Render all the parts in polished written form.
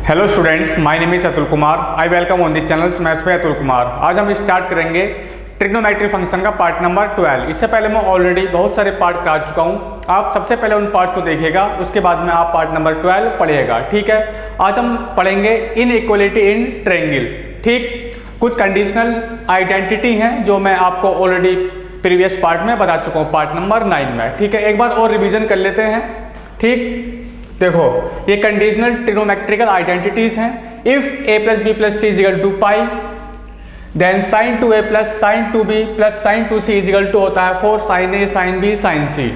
Hello students, my name is Atul Kumar. I welcome on the channel maths by Atul Kumar. आज हम start करेंगे trigonometry function का part number 12। इससे पहले मैं ऑलरेडी बहुत सारे पार्ट करा चुका हूँ। आप सबसे पहले उन पार्ट्स को देखिएगा, उसके बाद में आप पार्ट नंबर 12 पढ़िएगा। ठीक है, आज हम पढ़ेंगे इनइक्वालिटी इन ट्रायंगल। ठीक, कुछ कंडीशनल आइडेंटिटी हैं जो मैं आपको ऑलरेडी प्रीवियस पार्ट में बता चुका हूँ, पार्ट नंबर 9 में। ठीक है, एक बार और रिविजन कर लेते हैं। ठीक, देखो ये कंडीशनल ट्रिग्नोमेट्रिकल आइडेंटिटीज हैं। If a plus B plus C is equal to pi, then sine 2a plus sine 2b plus sine 2c equal to होता है 4 sine a sine b sine c।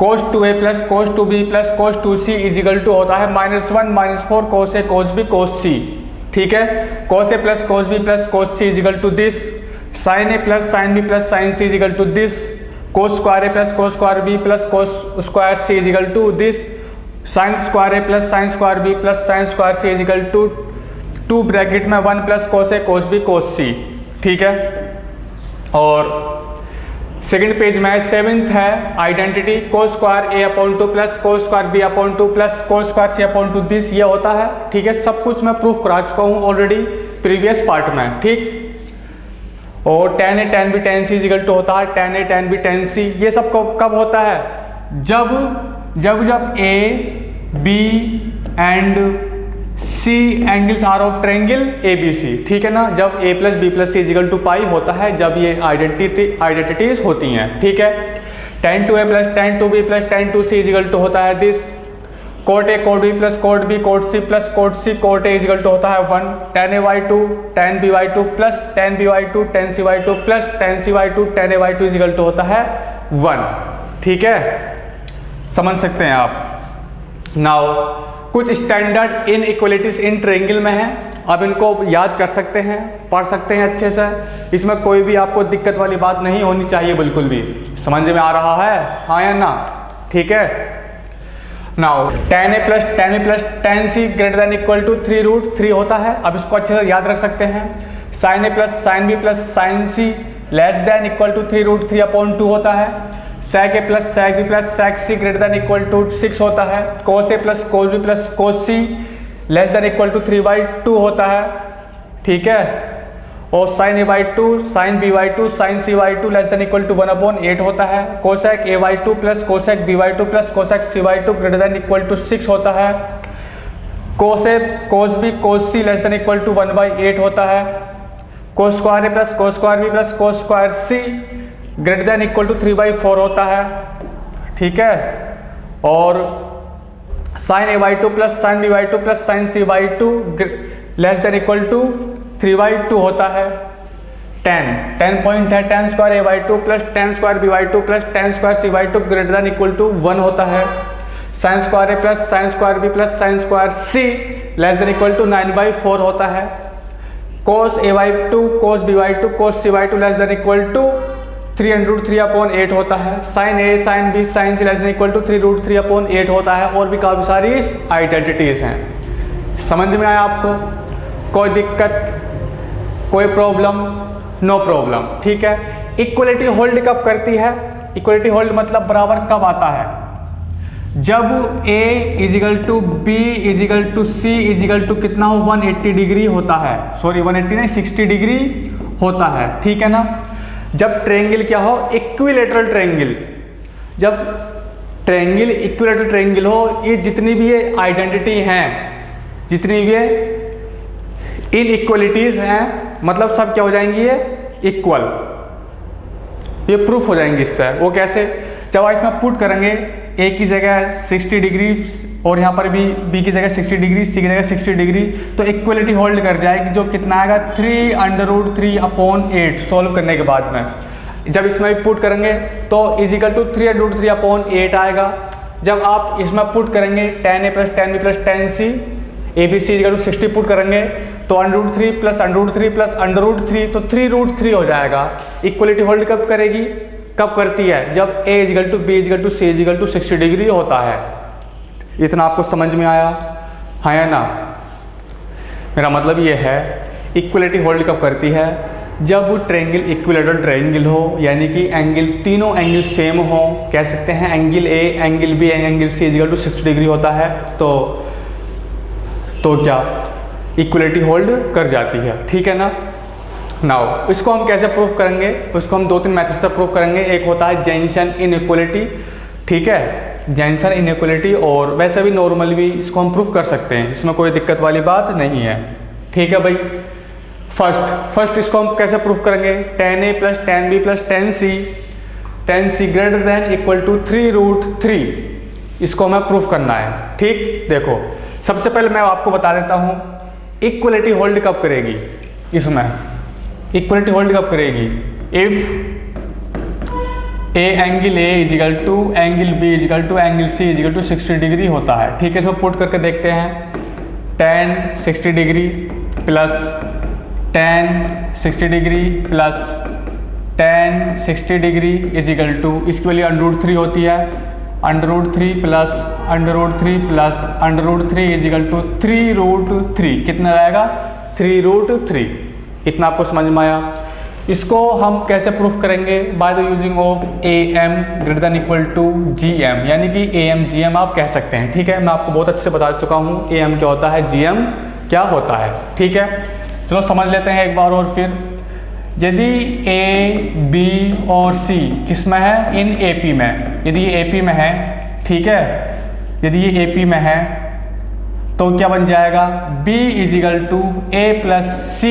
cos 2a plus cos 2b plus cos 2c equal to होता है -1 -4 cos a cos b cos c। ठीक है, cos a plus cos b plus cos c is equal to this, sine a plus sine b plus sine c is equal to this, cos square a plus cos square b plus cos square c is equal to this, sine square A plus sine square B plus sine square c is equal to 2 bracket में 1 plus cos ए कोस B कोस सी। ठीक है, और second page में 7th है identity cos square A upon 2 plus cos square b upon 2 plus cos square C upon 2 this, ये होता है। ठीक है, सब कुछ मैं प्रूफ करा चुका हूँ ऑलरेडी प्रीवियस पार्ट में। ठीक, और tan A tan B tan C is equal to होता है tan A tan B tan C. ये सब कब होता है? जब A, B and C angles are of triangle ABC। ठीक है ना, जब A plus B plus C is equal to pi होता है, जब ये आइडेंटिटीज होती हैं। ठीक है, tan 2A प्लस tan 2B प्लस tan 2C इजिकल टू होता है this, cot A cot B plus cot B cot C plus cot C cot A is equal to होता है 1, tan A/2 tan B/2 plus tan B/2 tan C/2 plus tan C/2 tan A/2 equal to होता है 1। ठीक है, समझ सकते हैं आप। नाउ कुछ स्टैंडर्ड इनइक्वालिटीज इन ट्रायंगल में है, अब इनको याद कर सकते हैं, पढ़ सकते हैं अच्छे से। इसमें कोई भी आपको दिक्कत वाली बात नहीं होनी चाहिए, बिल्कुल भी। समझ में आ रहा है, हाँ या ना? ठीक है, now tan a plus tan c greater than equal to 3√3 होता है। अब इसको अच्छे से याद रख सकते हैं। sin a plus sin b plus sin c less than equal to 3√3 upon 2 होता है। sec a plus sec b plus sec c greater than equal to 6 होता है। cos a plus cos b plus cos c less than equal to 3/2 होता है। ठीक है, और sin a/2 sin b/2 sin c/2 less than equal to 1/8 होता है। cosec a/2 plus cosec b/2 plus cosec c/2 greater than equal to 6 होता है। cos a cos b cos c less than equal to 1/8 होता है। cos square a plus cos square b plus cos square c greater than equal to 3/4 होता है। ठीक है, और sin a/2 plus sin b/2 plus sin c/2 less than equal to 3/2 होता है। tan point है, tan square a/2 plus tan square b/2 plus tan square c/2 greater than equal to 1 होता है। sin square a plus sin square b plus sin square c less than equal to 9/4 होता है। cos a/2 cos b/2 cos c/2 less than equal to 3√3 upon 8 होता है। sin a sin b sin c less than equal to 3√3 upon 8 होता है। और भी काफ़ी सारी आइडेंटिटीज हैं। समझ में आया आपको? कोई दिक्कत, कोई प्रॉब्लम? No problem. ठीक है, इक्वलिटी होल्ड कब करती है? इक्वलिटी होल्ड मतलब बराबर कब आता है? जब a is equal to b is equal to c is equal to कितना हो 180 डिग्री होता है। सॉरी 180 नहीं, 60 डिग्री होता है। ठीक है ना, जब ट्रायंगल क्या हो? Equilateral triangle. जब ट्रायंगल इक्विलैटरल ट्रायंगल हो, ये जितनी भी ये आइडेंटिटी हैं, जितनी भी ये इनइक्वालिटीज हैं, मतलब सब क्या हो जाएंगी? ये इक्वल, ये प्रूफ हो जाएंगी इससे। वो कैसे? जब आप इसमें पुट करेंगे a की जगह 60 डिग्री और यहाँ पर भी b की जगह 60 डिग्री, c की जगह 60 डिग्री, तो इक्वलिटी होल्ड कर जाएगी। जो कितना आएगा? 3√3 अपॉन 8 सॉल्व करने के बाद में। जब इसमें भी पुट करेंगे तो इजिकल टू 3√3 अपॉन 8 आएगा। जब आप इसमें पुट करेंगे tan a plus tan b plus tan c ABC equal to 60 put करेंगे तो √3 प्लस √3 प्लस √3 तो 3√3 हो जाएगा। इक्वलिटी होल्ड कब करेगी? कब करती है? जब a is equal to b is equal to c is equal to 60 degree होता है। इतना आपको समझ में आया, हाँ या ना? मेरा मतलब ये है, इक्वलिटी होल्ड कब करती है? जब ट्रायंगल इक्विलैटरल ट्रायंगल हो, यानी कि एंगल, तीनों एंगल सेम हो। कह सकते हैं angle A angle B angle C is equal to 60 degree होता है। तो तो क्या इक्वलिटी होल्ड कर जाती है, ठीक है ना। नाउ इसको हम कैसे प्रूफ करेंगे, उसको हम 2-3 मेथड से प्रूफ करेंगे। एक होता है जेंशन इनइक्वलिटी, ठीक है, जेंशन इनइक्वलिटी, और वैसे भी नॉर्मल भी इसको हम प्रूफ कर सकते हैं, इसमें कोई दिक्कत वाली बात नहीं है, ठीक है भाई। फर्स्ट इसको हम कैसे प्रूफ करेंगे, tan a plus tan b plus tan c greater than equal to 3√3, इसको हमें प्रूफ करना है, ठीक। देखो सबसे पहले मैं आपको बता देता हूँ इक्वलिटी होल्ड कब करेगी, इसमें इक्वलिटी होल्ड कब करेगी, if a angle a equal to angle b is equal to angle c is equal to 60 degree होता है, ठीक है। इसको पुट करके देखते हैं, tan 60 degree plus tan 60 degree plus tan 60 degree equal to, इसकी वैल्यू √3 होती है, √3 प्लस √3 प्लस √3 इजिकल टू 3√3, कितना रहेगा 3√3, इतना आपको समझ में आया। इसको हम कैसे प्रूफ करेंगे, by the using of AM greater than equal to GM, यानी कि AM GM आप कह सकते हैं, ठीक है। मैं आपको बहुत अच्छे से बता चुका हूँ AM क्या होता है, GM क्या होता है, ठीक है। चलो समझ लेते हैं एक बार और फिर। यदि A, B और C किस में है, इन AP में, यदि ये AP में है, ठीक है, यदि ये AP में है तो क्या बन जाएगा, B is equal to A plus C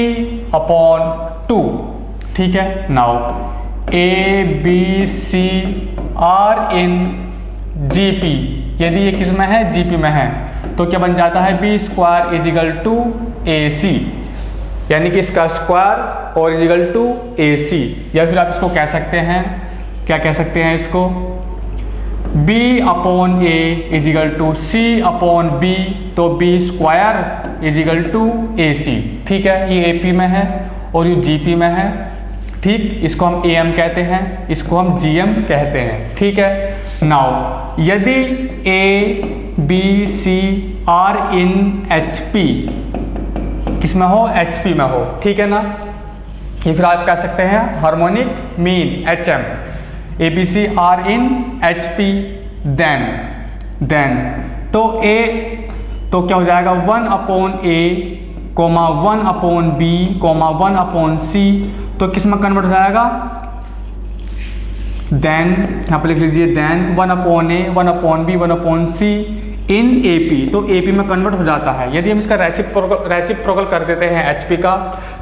upon 2, ठीक है। Now A, B, C are in GP, यदि ये किस में है, GP में है, तो क्या बन जाता है, B square equal to AC, यानी कि इसका स्क्वायर और इजिकल टू AC, या फिर आप इसको कह सकते हैं, क्या कह सकते हैं इसको, B upon A is equal to C upon B, तो B square equal to AC, ठीक है। ये AP में है और ये GP में है, ठीक। इसको हम AM कहते हैं, इसको हम GM कहते हैं, ठीक है। नाउ यदि A, B, C are in HP, किस में हो, HP में हो, ठीक है ना। ये फिर आप कह सकते हैं harmonic mean HM, ABC are in HP, then तो A तो क्या हो जाएगा 1 upon A, 1 upon B, 1 upon C, तो किस में कन्वर्ट हो जाएगा, देन यहाँ पर लिख लीजिए, then 1 upon A, 1 upon B, 1 upon C in AP, तो AP में कन्वर्ट हो जाता है। यदि हम इसका रेसिप्रोकल कर देते हैं HP का,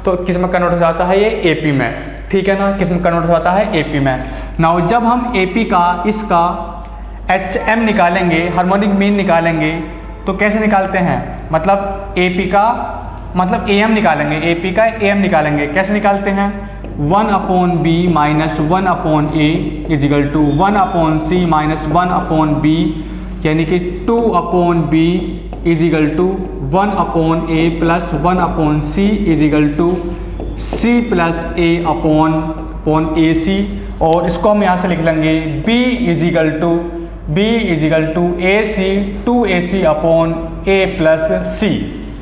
तो किस में कन्वर्ट हो जाता है, ये AP में, ठीक है ना, किस में कन्वर्ट हो जाता है, AP में। नाउ जब हम AP का इसका HM निकालेंगे, हार्मोनिक मीन निकालेंगे, तो कैसे निकालते हैं, मतलब AP का मतलब AM निकालेंगे, AP का AM निकालेंगे, कैसे निकालते हैं, 1 upon B minus 1 upon A is equal to 1 upon C minus 1 upon B, यानी कि 2 upon B is equal to 1 upon A plus 1 upon C is equal to C plus A upon AC, और इसको हम यहाँ से लिख लेंगे B is equal to AC 2AC upon A plus C,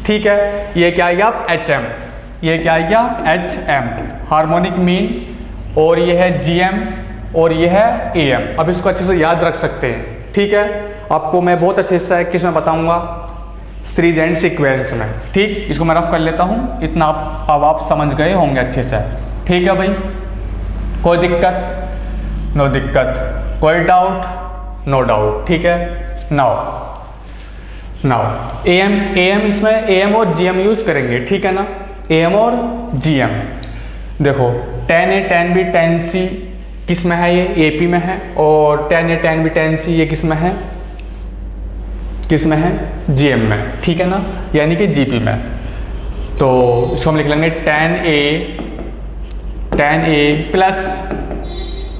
ठीक है। ये क्या आएगा HM, ये क्या आएगा HM हार्मोनिक मीन, और ये है GM और ये है AM। अब इसको अच्छे से याद रख सकते हैं, ठीक है। आपको मैं बहुत अच्छे से किस में बताऊंगा, सीरीज एंड सीक्वेंस में, ठीक। इसको मैं रफ कर लेता हूँ, इतना अब आप समझ गए होंगे अच्छे से, ठीक है भाई। कोई दिक्कत, नो दिक्कत, कोई डाउट, नो डाउट, ठीक है। नाउ AM इसमें AM और GM यूज करेंगे, ठीक है ना, AM और GM। देखो tan A tan B tan C किस में है, ये AP में है, और tan A tan B tan C ये किस में है, GM में, ठीक है ना, यानी कि GP में। तो इसको हम लिख लेंगे tan A plus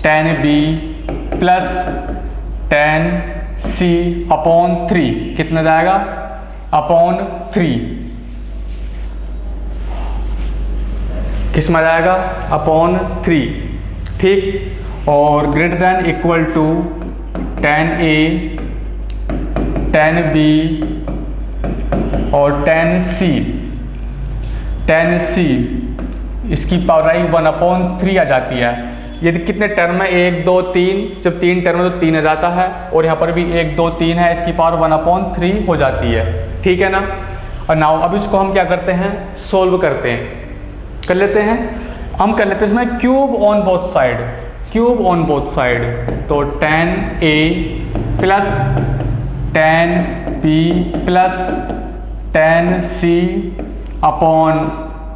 tan B plus tan C upon 3, कितना जाएगा, अपॉन 3, किस में जाएगा, अपॉन 3, ठीक। और greater than equal to tan A tan B और tan C, इसकी पावर आई 1/3 आ जाती है। यदि कितने टर्म है, 1 2 3, जब 3 टर्म है तो 3 आ जाता है, और यहाँ पर भी 1 2 3 है, इसकी पावर 1/3 हो जाती है, ठीक है ना। और नाउ अब इसको हम क्या करते हैं, सोल्व करते हैं, कर लेते हैं। हम कर लेते हैं इसमें cube on both side, cube on both side. तो tan a plus tan b plus tan c upon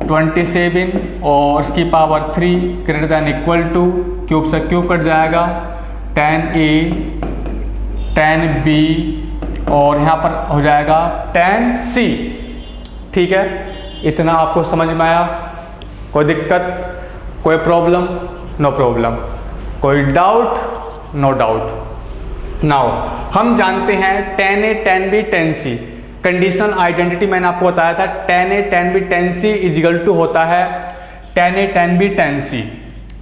27 और इसकी power 3 greater than equal to, cube से क्यूब कट जाएगा, tan a tan b और यहाँ पर हो जाएगा tan c। ठीक है, इतना आपको समझ में आया? कोई दिक्कत, कोई प्रॉब्लम? No problem. कोई डाउट? No doubt. नाउ हम जानते हैं tan a tan b tan c, conditional identity मैंने आपको बताया था, tan a tan b tan c is equal to होता है tan a tan b tan c।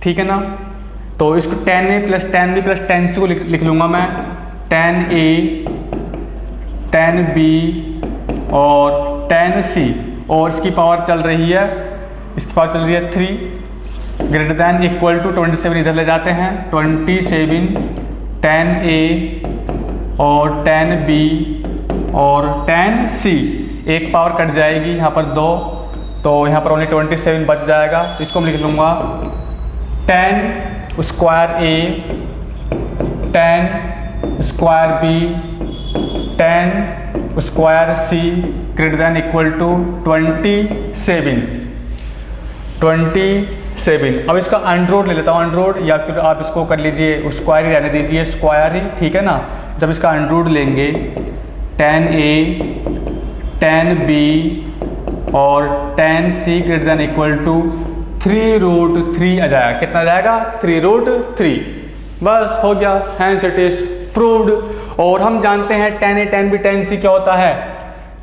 ठीक है ना, तो इसको tan a plus tan b plus tan c को लिख लूँगा मैं, tan a tan b और tan c और इसकी पावर चल रही है, इसकी पावर चल रही है 3 ग्रेटर दैन इक्वल टू 27 इधर ले जाते हैं, 27 tan a और tan b और tan c, एक पावर कट जाएगी यहाँ पर 2, तो यहाँ पर ओनली 27 बच जाएगा। इसको मैं लिख लूँगा tan square a tan square b tan square c greater than equal to 27। अब इसका अंडर ले लेता हूँ, अंडर, या फिर आप इसको कर लीजिए स्क्वायर ही रहने दीजिए, स्क्वायर ही, ठीक है ना। जब इसका अंडर लेंगे tan a tan b और tan c greater than equal to 3√3 आ जाएगा। कितना आ जाएगा? 3√3। बस हो गया, हैंस इट इज प्रूव्ड। और हम जानते हैं tan a tan b tan c क्या होता है,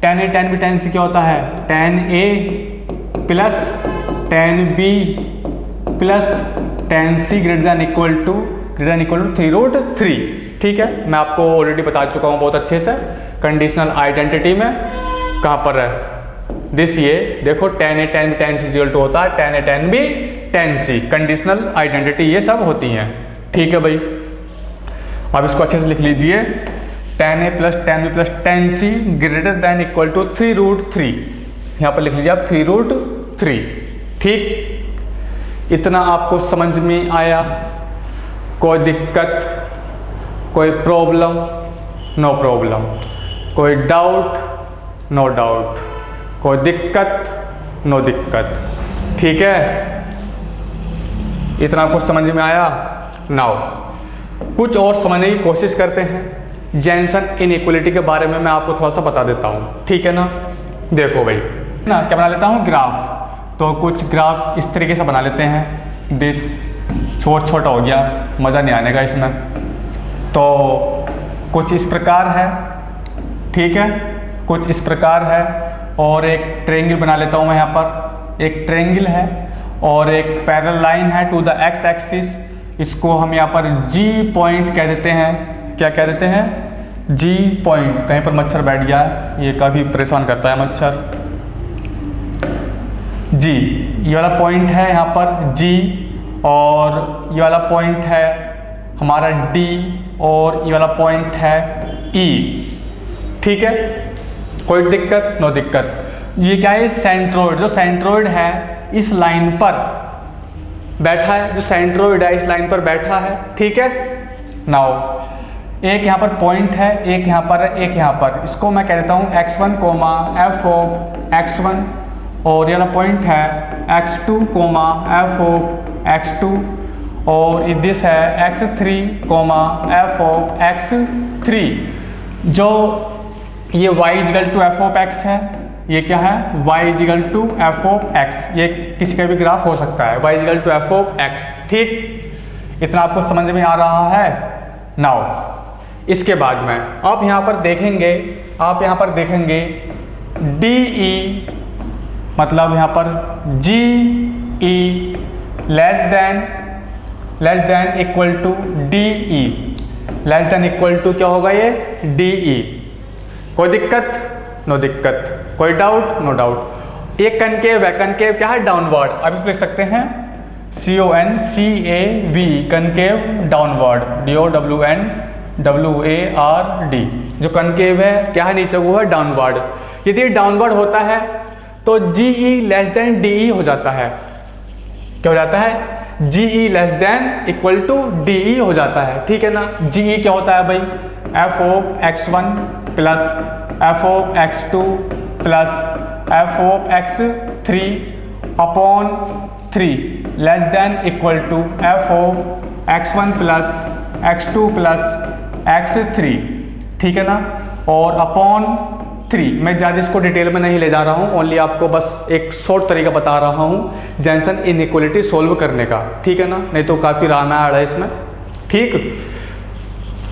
tan a tan b tan c क्या होता है, tan a plus tan b plus tan c greater than equal to 3√3। ठीक है, मैं आपको ऑलरेडी बता चुका हूँ बहुत अच्छे से, कंडीशनल आइडेंटिटी में कहाँ पर है दिस, ये देखो tan a tan b tan c equal to होता है tan a tan b tan c, conditional identity ये सब होती हैं। ठीक है भाई, अब इसको अच्छे से लिख लीजिए, tan a plus tan b plus tan c greater than equal to 3√3, यहाँ पर लिख लीजिए आप 3√3। ठीक, इतना आपको समझ में आया? कोई दिक्कत, कोई प्रॉब्लम? No problem. कोई डाउट? No doubt. कोई दिक्कत? नो दिक्कत। ठीक है, इतना आपको समझ में आया? नाउ कुछ और समझने की कोशिश करते हैं। जेनसन इनइक्वालिटी के बारे में मैं आपको थोड़ा सा बता देता हूँ, ठीक है ना। देखो भाई ना, क्या बना लेता हूँ, ग्राफ। तो कुछ ग्राफ इस तरीके से बना लेते हैं, दिस छोटा हो गया, मज़ा नहीं आने का इसमें। तो कुछ इस प्रकार है, ठीक है, कुछ इस प्रकार है, और एक ट्रायंगल बना लेता हूँ मैं यहाँ पर। एक ट्रायंगल है और एक पैरेलल लाइन है टू द एक्स एक्सिस, इसको हम यहाँ पर G पॉइंट कह देते हैं। क्या कह देते हैं? G point. कहीं पर मच्छर बैठ गया है, ये काफ़ी परेशान करता है मच्छर। G, ये वाला पॉइंट है यहाँ पर G, और ये वाला पॉइंट है हमारा D, और ये वाला पॉइंट है E। ठीक है, कोई दिक्कत? नो दिक्कत। ये क्या है? सेंट्रोइड। जो सेंट्रोइड है इस लाइन पर बैठा है, जो सेंट्रोइड है इस लाइन पर बैठा है। ठीक है, नाउ एक यहाँ पर पॉइंट है, एक यहाँ पर है, एक यहाँ पर। इसको मैं कह देता हूँ x1, f ऑफ x1, और ये वाला पॉइंट है x2, f ऑफ x2, और दिस है x3, f ऑफ x3। जो ये y equal to f of x है, ये क्या है? y equal to f of x। ये किसी का भी ग्राफ हो सकता है, y equal to f of x। ठीक, इतना आपको समझ में आ रहा है? नाउ इसके बाद में आप यहाँ पर देखेंगे, आप यहाँ पर देखेंगे DE, मतलब यहाँ पर GE less than equal to DE, less than equal to क्या होगा ये? DE। कोई दिक्कत? नो दिक्कत। कोई डाउट? No doubt. एक कनकेव है, कनकेव क्या है? डाउनवर्ड। अब इसको लिख सकते हैं CONCAV, कनकेव डाउनवर्ड, DOWNWARD। जो कनकेव है क्या है? नीचे, वो है डाउनवर्ड। यदि डाउनवर्ड होता है तो GE लेस देन DE हो जाता है। क्या हो जाता है? GE less than equal to DE हो जाता है, ठीक है ना। GE क्या होता है भाई? f of x1 plus f of x2 plus f of x3 upon 3 less than equal to f of x1 plus x2 plus x3, ठीक है ना, और अपॉन 3। मैं ज़्यादा इसको डिटेल में नहीं ले जा रहा हूँ, ओनली आपको बस एक शॉर्ट तरीका बता रहा हूँ जैनसन इनइक्वालिटी सोल्व करने का, ठीक है ना, नहीं तो काफ़ी रामायण है इसमें, ठीक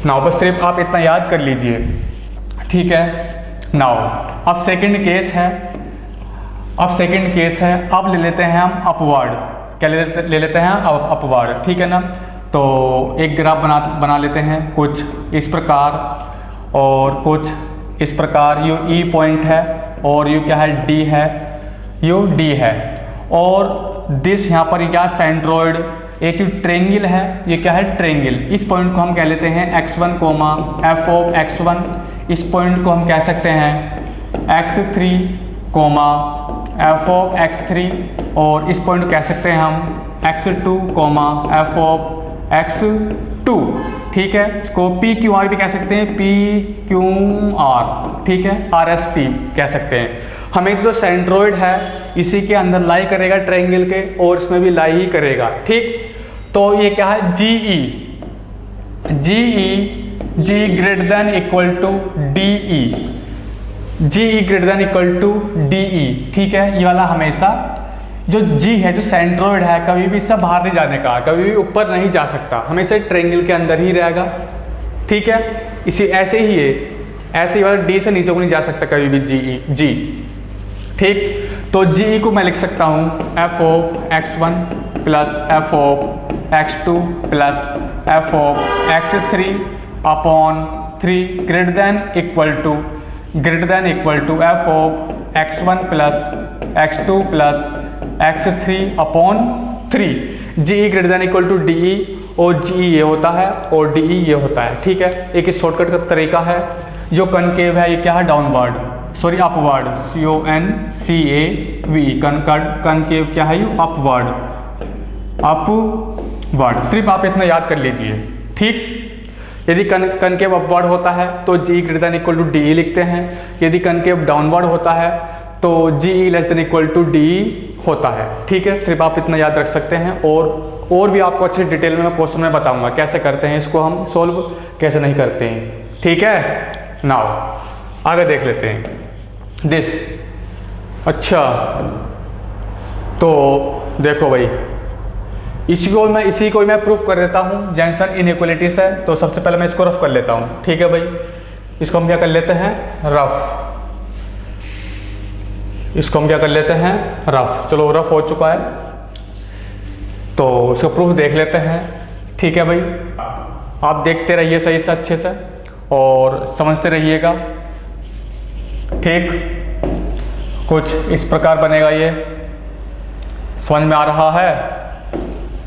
नाउ। बस सिर्फ आप इतना याद कर लीजिए, ठीक है। नाउ अब सेकंड केस है, अब ले लेते हैं हम अपवर्ड। क्या ले लेते हैं? अब अपवर्ड, ठीक है ना। तो एक ग्राफ बना लेते हैं कुछ इस प्रकार और कुछ इस प्रकार। यू E पॉइंट है और यू क्या है? D है, यू D है, और दिस यहाँ पर क्या? सेंट्रोइड। एक ट्रेंगल है, ये क्या है? ट्रेंगल। इस पॉइंट को हम कह लेते हैं x1 coma f of x1। इस पॉइंट को हम कह सकते हैं x3 coma f of x3, और इस पॉइंट को कह सकते हैं हम x2 coma f of x2, ठीक है। इसको PQR भी कह सकते हैं, PQR, ठीक है, RST कह सकते हैं। हमें जो सेंट्रोइड है इसी के अंदर लाई करेगा ट्रायंगल के, और इसमें भी लाई ही करेगा, ठीक। तो ये क्या है? GE G greater than equal to DE, GE greater than equal to DE, ठीक है। ये वाला हमेशा जो G है, जो सेंट्रोइड है, कभी भी इससे बाहर नहीं जाने का, कभी भी ऊपर नहीं जा सकता, हमेशा ट्रायंगल के अंदर ही रहेगा, ठीक है। इसी ऐसे ही है, ऐसे ही वाला D से नीचे को नहीं जा सकता कभी भी G, ठीक। तो GE को मैं लिख सकता हूँ f of x1 plus f of x2 plus f of x3 upon 3 greater than equal to f of x1 plus x2 plus x3 upon 3। GE greater than equal to DE, और GE ये होता है और DE ये होता है, ठीक है। एक शॉर्टकट का तरीका है। जो कनकेव है ये क्या है? Downward, sorry upward, CONCAVE, concave क्या है? ये अपवर्ड। सिर्फ आप इतना याद कर लीजिए, ठीक। यदि कनकेव अपवर्ड होता है तो GE greater than equal to DE लिखते हैं। यदि कनकेव डाउनवर्ड होता है तो GE less than equal to DE होता है, ठीक है। सिर्फ आप इतना याद रख सकते हैं, और भी आपको अच्छे डिटेल में मैं क्वेश्चन में बताऊंगा कैसे करते हैं इसको, हम सोल्व कैसे नहीं करते हैं, ठीक है। नाउ आगे देख लेते हैं दिस। अच्छा, तो देखो भाई, इसी को मैं प्रूफ कर देता हूँ जैनसन इनइक्वालिटी से। तो सबसे पहले मैं इसको रफ कर लेता हूँ, ठीक है भाई। इसको हम क्या कर लेते हैं? रफ। चलो रफ हो चुका है, तो इसको प्रूफ देख लेते हैं, ठीक है भाई। आप देखते रहिए सही से, अच्छे से, और समझते रहिएगा, ठीक। कुछ इस प्रकार बनेगा, ये समझ में आ रहा है।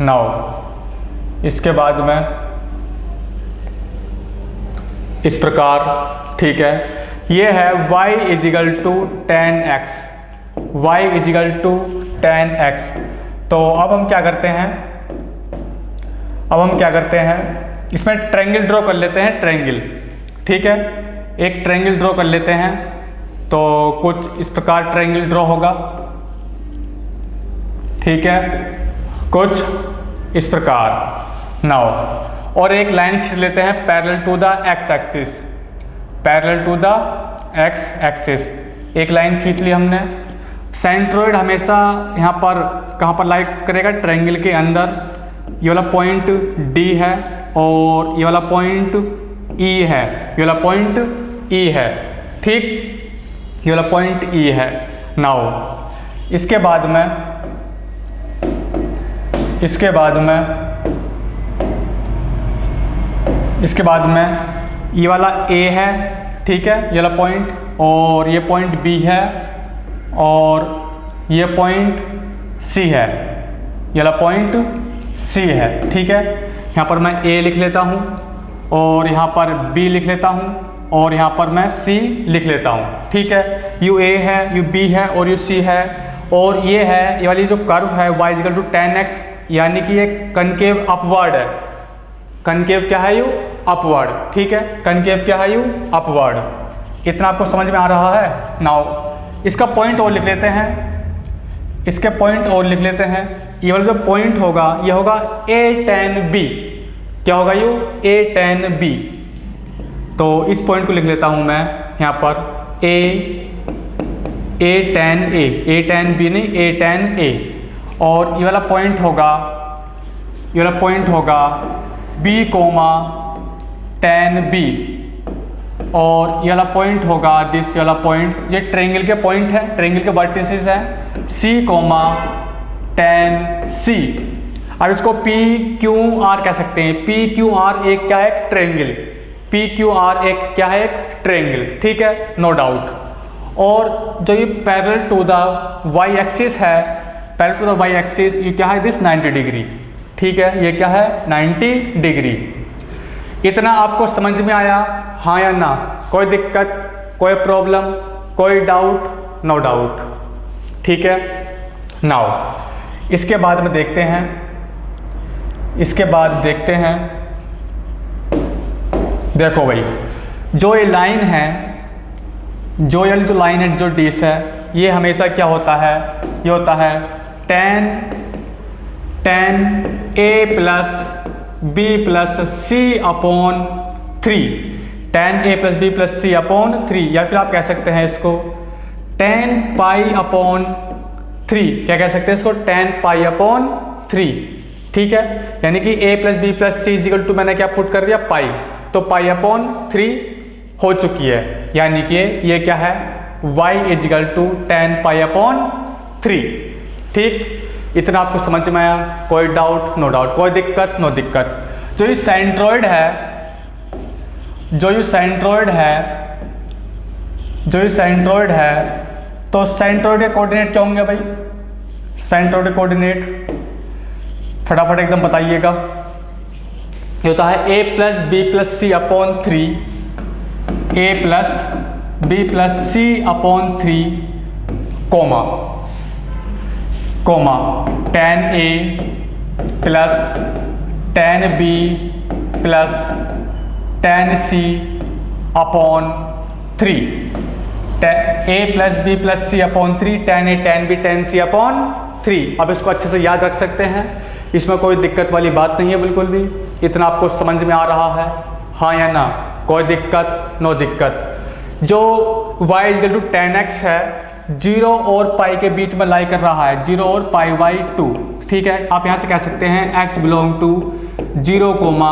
नाउ इसके बाद में इस प्रकार, ठीक है। ये है y इजिकल टू 10x, तो अब हम क्या करते हैं? इसमें ट्रायंगल ड्रॉ कर लेते हैं, ट्रायंगल, ठीक है। एक ट्रायंगल ड्रॉ कर लेते हैं, तो कुछ इस प्रकार ट्रायंगल ड्रॉ होगा, ठीक है, कुछ इस प्रकार। नाउ और एक लाइन खींच लेते हैं parallel to the x axis, एक लाइन खींच ली हमने। सेंट्रोइड हमेशा यहाँ पर कहाँ पर लाई करेगा? ट्रायंगल के अंदर। ये वाला पॉइंट D है और ये वाला पॉइंट E है, ठीक। ये वाला पॉइंट E है। नाउ इसके बाद में ये वाला A है, ठीक है, ये वाला पॉइंट, और ये पॉइंट B है, और ये पॉइंट C है, ये वाला पॉइंट C है, ठीक है। यहाँ पर मैं A लिख लेता हूँ, और यहाँ पर B लिख लेता हूँ, और यहाँ पर मैं C लिख लेता हूँ, ठीक है। यू ए है, यू बी है और यू सी है, और ये है, ये वाली जो कर्व है y equal to tan x, यानी कि ये कनकेव अपवर्ड है। कनकेव क्या है? You upward. ठीक है, कनकेव क्या है? You upward. इतना आपको समझ में आ रहा है? नाउ इसका पॉइंट और लिख लेते हैं, इसके पॉइंट और लिख लेते हैं। ये वाला जो पॉइंट होगा ये होगा a tan b। क्या होगा? You a tan b। तो इस पॉइंट को लिख लेता हूं मैं यहाँ पर a tan b नहीं, a tan a। और ये वाला पॉइंट होगा, ये वाला पॉइंट होगा b कोमा tan b। और ये वाला पॉइंट होगा दिस वाला पॉइंट, ये ट्रायंगल के पॉइंट है, ट्रायंगल के वर्टिसेस हैं, c कोमा tan c। अब इसको पी क्यू आर कह सकते हैं। पी क्यू आर एक क्या है? ट्रायंगल। पी क्यू आर एक क्या है? एक ट्रायंगल। ठीक है, नो डाउट। और जो ये parallel to the Y axis है, parallel to the Y axis, ये क्या है? This 90 degree. ठीक है, ये क्या है? 90 डिग्री। इतना आपको समझ में आया? हाँ या ना? कोई दिक्कत, कोई प्रॉब्लम, कोई डाउट? No doubt. ठीक है, नाउ इसके बाद में देखते हैं, इसके बाद देखते हैं, देखो भाई, जो ये लाइन है, जो ये जो लाइन है, जो डिस है, ये हमेशा क्या होता है? ये होता है tan a plus b plus c upon 3। tan a plus b plus c upon 3, या फिर आप कह सकते हैं इसको tan पाई अपॉन 3। क्या कह सकते हैं इसको? tan pi upon 3। ठीक है, यानी कि a plus B plus C is equal to मैंने क्या पुट कर दिया? पाई। तो पाई अपॉन 3 हो चुकी है, यानी कि ये क्या है? y is equal to tan pi upon 3। ठीक, इतना आपको समझ में आया? कोई डाउट? No doubt. कोई दिक्कत? नो दिक्कत। जो ये सेंट्रॉइड है, जो ये सेंट्रॉइड है, जो ये सेंट्रॉइड है, तो सेंट्रॉइड के कोऑर्डिनेट क्या होंगे भाई? सेंट्रॉइड के कोऑर्डिनेट फटाफट एकदम बताइएगा। ये होता है a plus B plus C upon 3, a plus B plus C upon 3, comma comma tan a plus tan b plus tan c upon 3। a plus B plus C upon 3, tan a tan b tan c upon 3। अब इसको अच्छे से याद रख सकते हैं, इसमें कोई दिक्कत वाली बात नहीं है बिल्कुल भी। इतना आपको समझ में आ रहा है? हाँ या ना? कोई दिक्कत? नो दिक्कत। जो y equal to tan x है, 0 और पाई के बीच में लाई कर रहा है, 0 और पाई बाई 2। ठीक है, आप यहाँ से कह सकते हैं x belong to 0 comma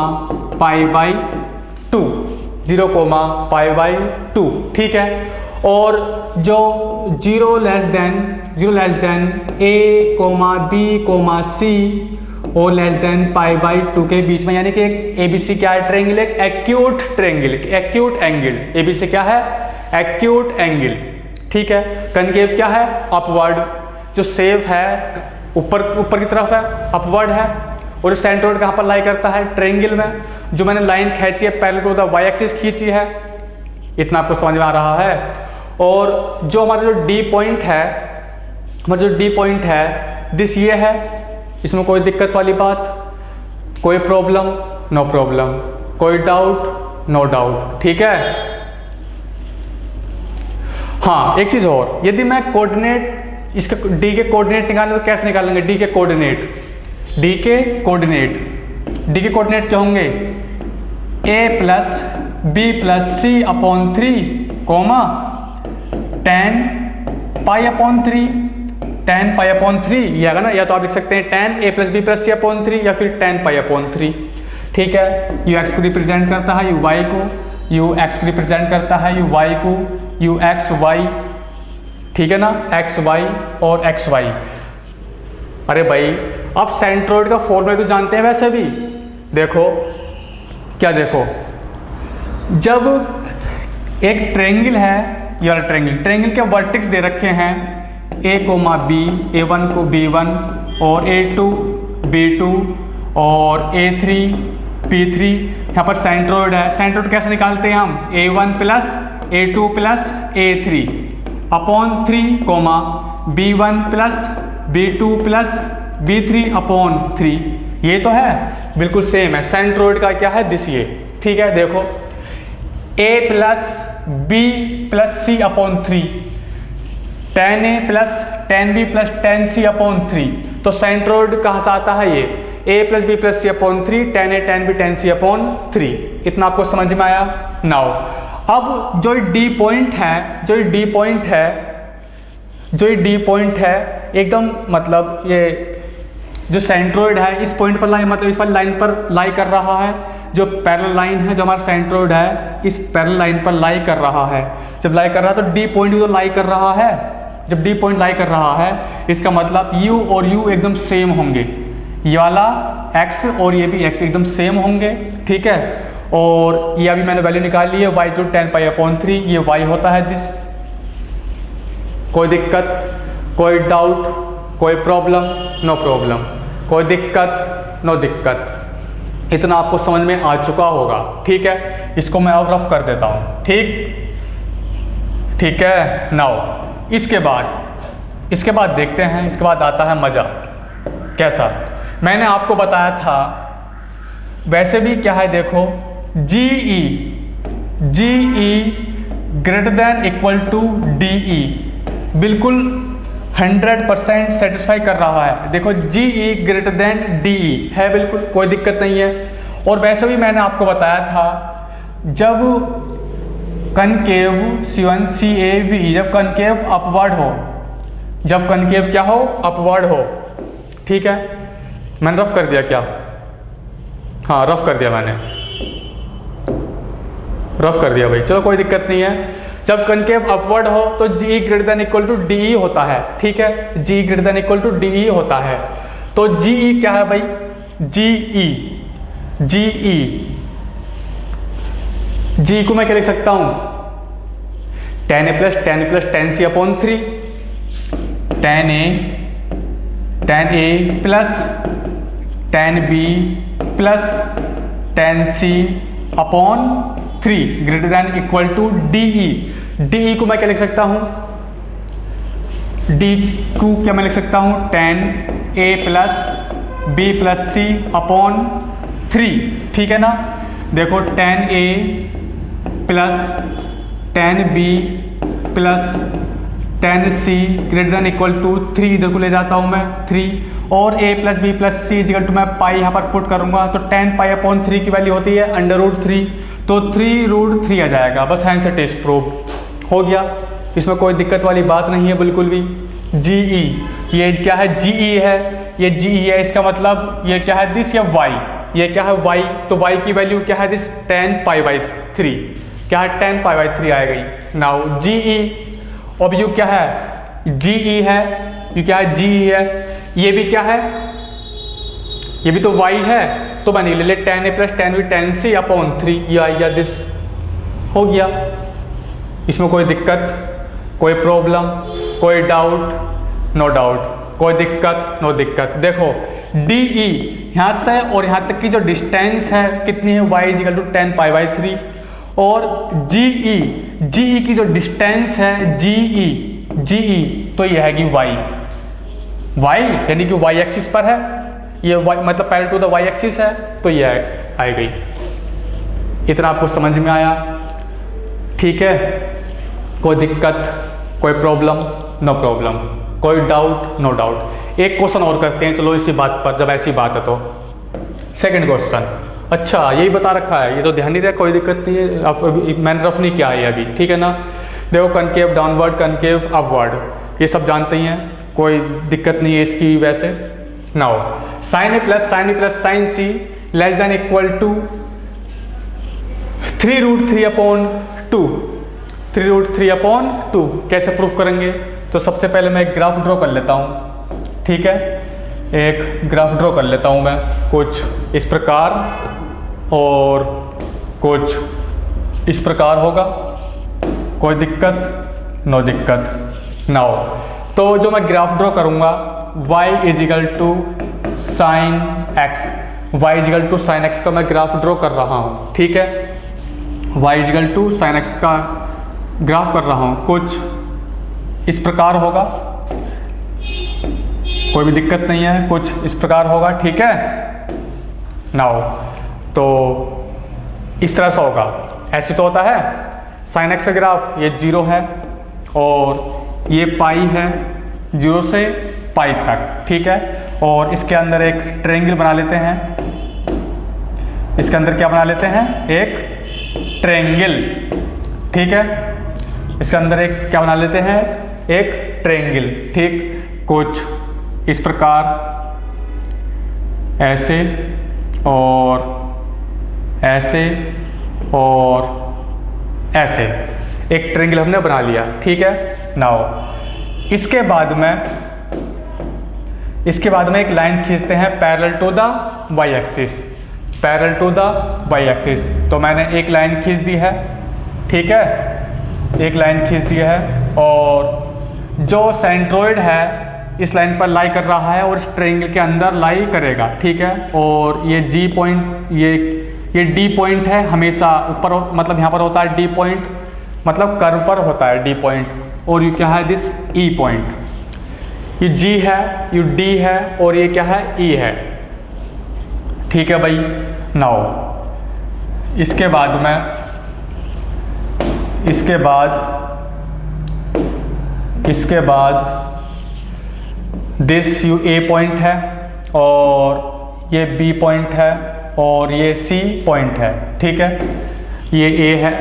pi by 2, 0 comma pi by 2। ठीक है, और जो 0 less than a comma b comma c और लेस देन पाई बाई 2 के बीच में, यानी कि एक ABC क्या है? ट्रायंगल, एक acute triangle, acute angle. ABC क्या है? Acute angle. ठीक है, कनकेव क्या है? अपवर्ड। जो सेव है ऊपर की तरफ है, अपवर्ड है। और सेंट्रोइड कहाँ पर लाई करता है? ट्रायंगल में। जो मैंने लाइन खींची है parallel to the Y axis खींची है। इतना आपको समझ में आ रहा है? और जो हमारा जो डी पॉइंट है, हमारा जो डी पॉइंट है दिस ये है। इसमें कोई दिक्कत वाली बात, कोई प्रॉब्लम? No problem. कोई डाउट? No doubt. ठीक है, हाँ एक चीज और, यदि मैं कोऑर्डिनेट इसके डी के कोऑर्डिनेट निकालें तो कैसे निकालेंगे? डी के कोऑर्डिनेट, डी के कोऑर्डिनेट क्या होंगे? a plus B plus C upon 3 comma tan pi upon 3, tan pi upon 3 ये आएगा ना, या तो आप लिख सकते हैं tan a plus B plus C upon 3 या फिर tan पाई अपॉन 3। ठीक है, यू एक्स को रिप्रेजेंट करता है, यू वाई को, यू एक्स को रिप्रेजेंट करता है, यू वाई को, यू एक्स वाई। ठीक है ना, एक्स वाई और एक्स वाई। अरे भाई आप सेंट्रोइड का फॉर्मूला तो जानते हैं वैसे भी। देखो क्या, देखो जब एक ट्रायंगल है, ये वाला ट्रायंगल के वर्टेक्स दे रखे हैं a कोमा बी, a1 को b1 और a2 b2 और a3 p3। यहाँ पर सेंट्रोइड है, सेंट्रोइड कैसे निकालते हैं हम? a1 plus a2 plus a3। Upon 3 comma b1 plus b2 plus b3 upon 3, ये तो है बिल्कुल सेम है। सेंट्रोइड का क्या है दिस, ये ठीक है। देखो a plus b plus c upon 3, tan a plus tan b plus tan c upon 3, तो सेंट्रोइड कहाँ से आता है, ये a plus b plus c upon 3, tan a tan b tan c upon 3। इतना आपको समझ में आया। नाउ अब जो डी पॉइंट है, जो डी पॉइंट है एकदम, मतलब ये जो सेंट्रोइड है इस पॉइंट पर लाई, मतलब इस वाली लाइन पर लाई कर रहा है। जो पैरेलल लाइन है, जो हमारा सेंट्रोइड है इस पैरेलल लाइन पर लाई कर रहा है। जब लाई कर रहा है तो डी पॉइंट भी तो लाई कर रहा है। जब डी पॉइंट लाई कर रहा है इसका मतलब u और u एकदम सेम होंगे, ये वाला x और ये भी x एकदम सेम होंगे, ठीक है। और ये अभी मैंने वैल्यू निकाल ली है, y जो tan पाई अपॉन 3, ये y होता है दिस। कोई दिक्कत, कोई डाउट, कोई प्रॉब्लम, नो प्रॉब्लम, कोई दिक्कत, नो दिक्कत। इतना आपको समझ में आ चुका होगा, ठीक है। इसको मैं अब रफ कर देता हूँ, ठीक है। नाउ इसके बाद देखते हैं, इसके बाद आता है मज़ा। कैसा, मैंने आपको बताया था वैसे भी क्या है, देखो GE greater than equal to DE बिल्कुल 100% सेटिस्फाई कर रहा है। देखो GE ग्रेटर देन DE है, बिल्कुल कोई दिक्कत नहीं है। और वैसे भी मैंने आपको बताया था जब कनकेव C1 CAV, जब कनकेव अपवर्ड हो, जब कनकेव क्या हो, अपवर्ड हो, ठीक है। मैंने रफ कर दिया क्या, हाँ रफ कर दिया, मैंने रफ कर दिया भाई, चलो कोई दिक्कत नहीं है। जब कनकेव अपवर्ड हो तो GE greater than equal to DE होता है, ठीक है। GE greater than equal to DE होता है। तो GE क्या है भाई, GE को मैं क्या लिख सकता हूं, tan A plus tan C upon 3, tan A plus tan B plus tan C upon 3 greater than equal to DE को मैं क्या लिख सकता हूं, D को क्या मैं लिख सकता हूं, tan A plus B plus C upon 3, ठीक है ना। देखो tan A plus tan B plus tan C greater than equal to 3, इधर को ले जाता हूं मैं 3, और a plus B plus c equal to मैं पाई यहाँ पर पुट करूंगा तो tan पाई अपॉन 3 की वैल्यू होती है √3, तो 3√3 आ जाएगा। बस हैंड से टेस्ट प्रूव हो गया, इसमें कोई दिक्कत वाली बात नहीं है बिल्कुल भी। GE ये क्या है, GE है, ये GE है, इसका मतलब ये क्या है दिस, या y, ये क्या है y, तो y की वैल्यू क्या है दिस tan π/3, क्या है tan π/3 आएगी। नाउ GE, अब यू क्या है, GE है, ये क्या है GE है, ये भी क्या है, ये भी तो y है, तो मैंने ले लिया tan A plus tan B tan C upon 3, या दिस हो गया। इसमें कोई दिक्कत, कोई प्रॉब्लम, कोई डाउट, नो डाउट, कोई दिक्कत, नो दिक्कत। देखो DE यहाँ से और यहाँ तक की जो डिस्टेंस है कितनी है, y इक्वल टू tan π/3, और GE की जो डिस्टेंस है GE तो ये है कि y यानी कि y एक्सिस पर है, ये y मतलब parallel to the y axis है, तो ये आ गई। इतना आपको समझ में आया, ठीक है। कोई दिक्कत, कोई प्रॉब्लम, नो प्रॉब्लम, कोई डाउट, नो डाउट। एक क्वेश्चन और करते हैं चलो इसी बात पर, जब ऐसी बात है तो। सेकंड क्वेश्चन, अच्छा यही बता रखा है, ये तो ध्यान नहीं रहा, कोई दिक्कत नहीं है, मैंने रफ नहीं किया है अभी, ठीक है ना। देखो कनकेव डाउनवर्ड, कनकेव अपवर्ड, ये सब जानते ही हैं, कोई दिक्कत नहीं है इसकी वैसे। Now sin A plus sin C less than equal to 3√3/2, 3√3/2 कैसे प्रूफ करेंगे, तो सबसे पहले मैं एक ग्राफ ड्रॉ कर लेता हूँ, ठीक है। एक ग्राफ ड्रॉ कर लेता हूँ मैं कुछ इस प्रकार और कुछ इस प्रकार होगा, कोई दिक्कत, नो दिक्कत। नाउ तो जो मैं ग्राफ ड्रॉ करूँगा y is equal to sine x, y is equal to sine x का मैं ग्राफ ड्रॉ कर रहा हूँ, ठीक है। y is equal to sine x का ग्राफ कर रहा हूँ कुछ इस प्रकार होगा, कोई भी दिक्कत नहीं है, कुछ इस प्रकार होगा, ठीक है। नाउ तो इस तरह से होगा, ऐसे तो होता है साइन एक्स का ग्राफ, ये 0 है और ये पाई है 0 से पाई तक, ठीक है। और इसके अंदर एक ट्रायंगल बना लेते हैं, इसके अंदर क्या बना लेते हैं, एक ट्रायंगल, ठीक है। इसके अंदर एक क्या बना लेते हैं, एक ट्रायंगल, ठीक। कुछ इस प्रकार, ऐसे और ऐसे और ऐसे एक ट्रायंगल हमने बना लिया, ठीक है। नाउ इसके बाद में एक लाइन खींचते हैं parallel to the Y axis, parallel to the Y axis. तो मैंने एक लाइन खींच दी है, ठीक है, एक लाइन खींच दी है और जो सेंट्रोइड है इस लाइन पर लाई कर रहा है और इस ट्रायंगल के अंदर लाई करेगा, ठीक है। और ये जी पॉइंट, ये डी पॉइंट है, हमेशा ऊपर मतलब यहाँ पर होता है डी पॉइंट, मतलब कर्व पर होता है डी पॉइंट। और ये क्या है, दिस ई पॉइंट, ये जी है, ये डी है और ये क्या है, ई है, ठीक है भाई। नाउ इसके बाद दिस यू ए पॉइंट है और ये बी पॉइंट है और ये सी पॉइंट है, ठीक है। ये ए है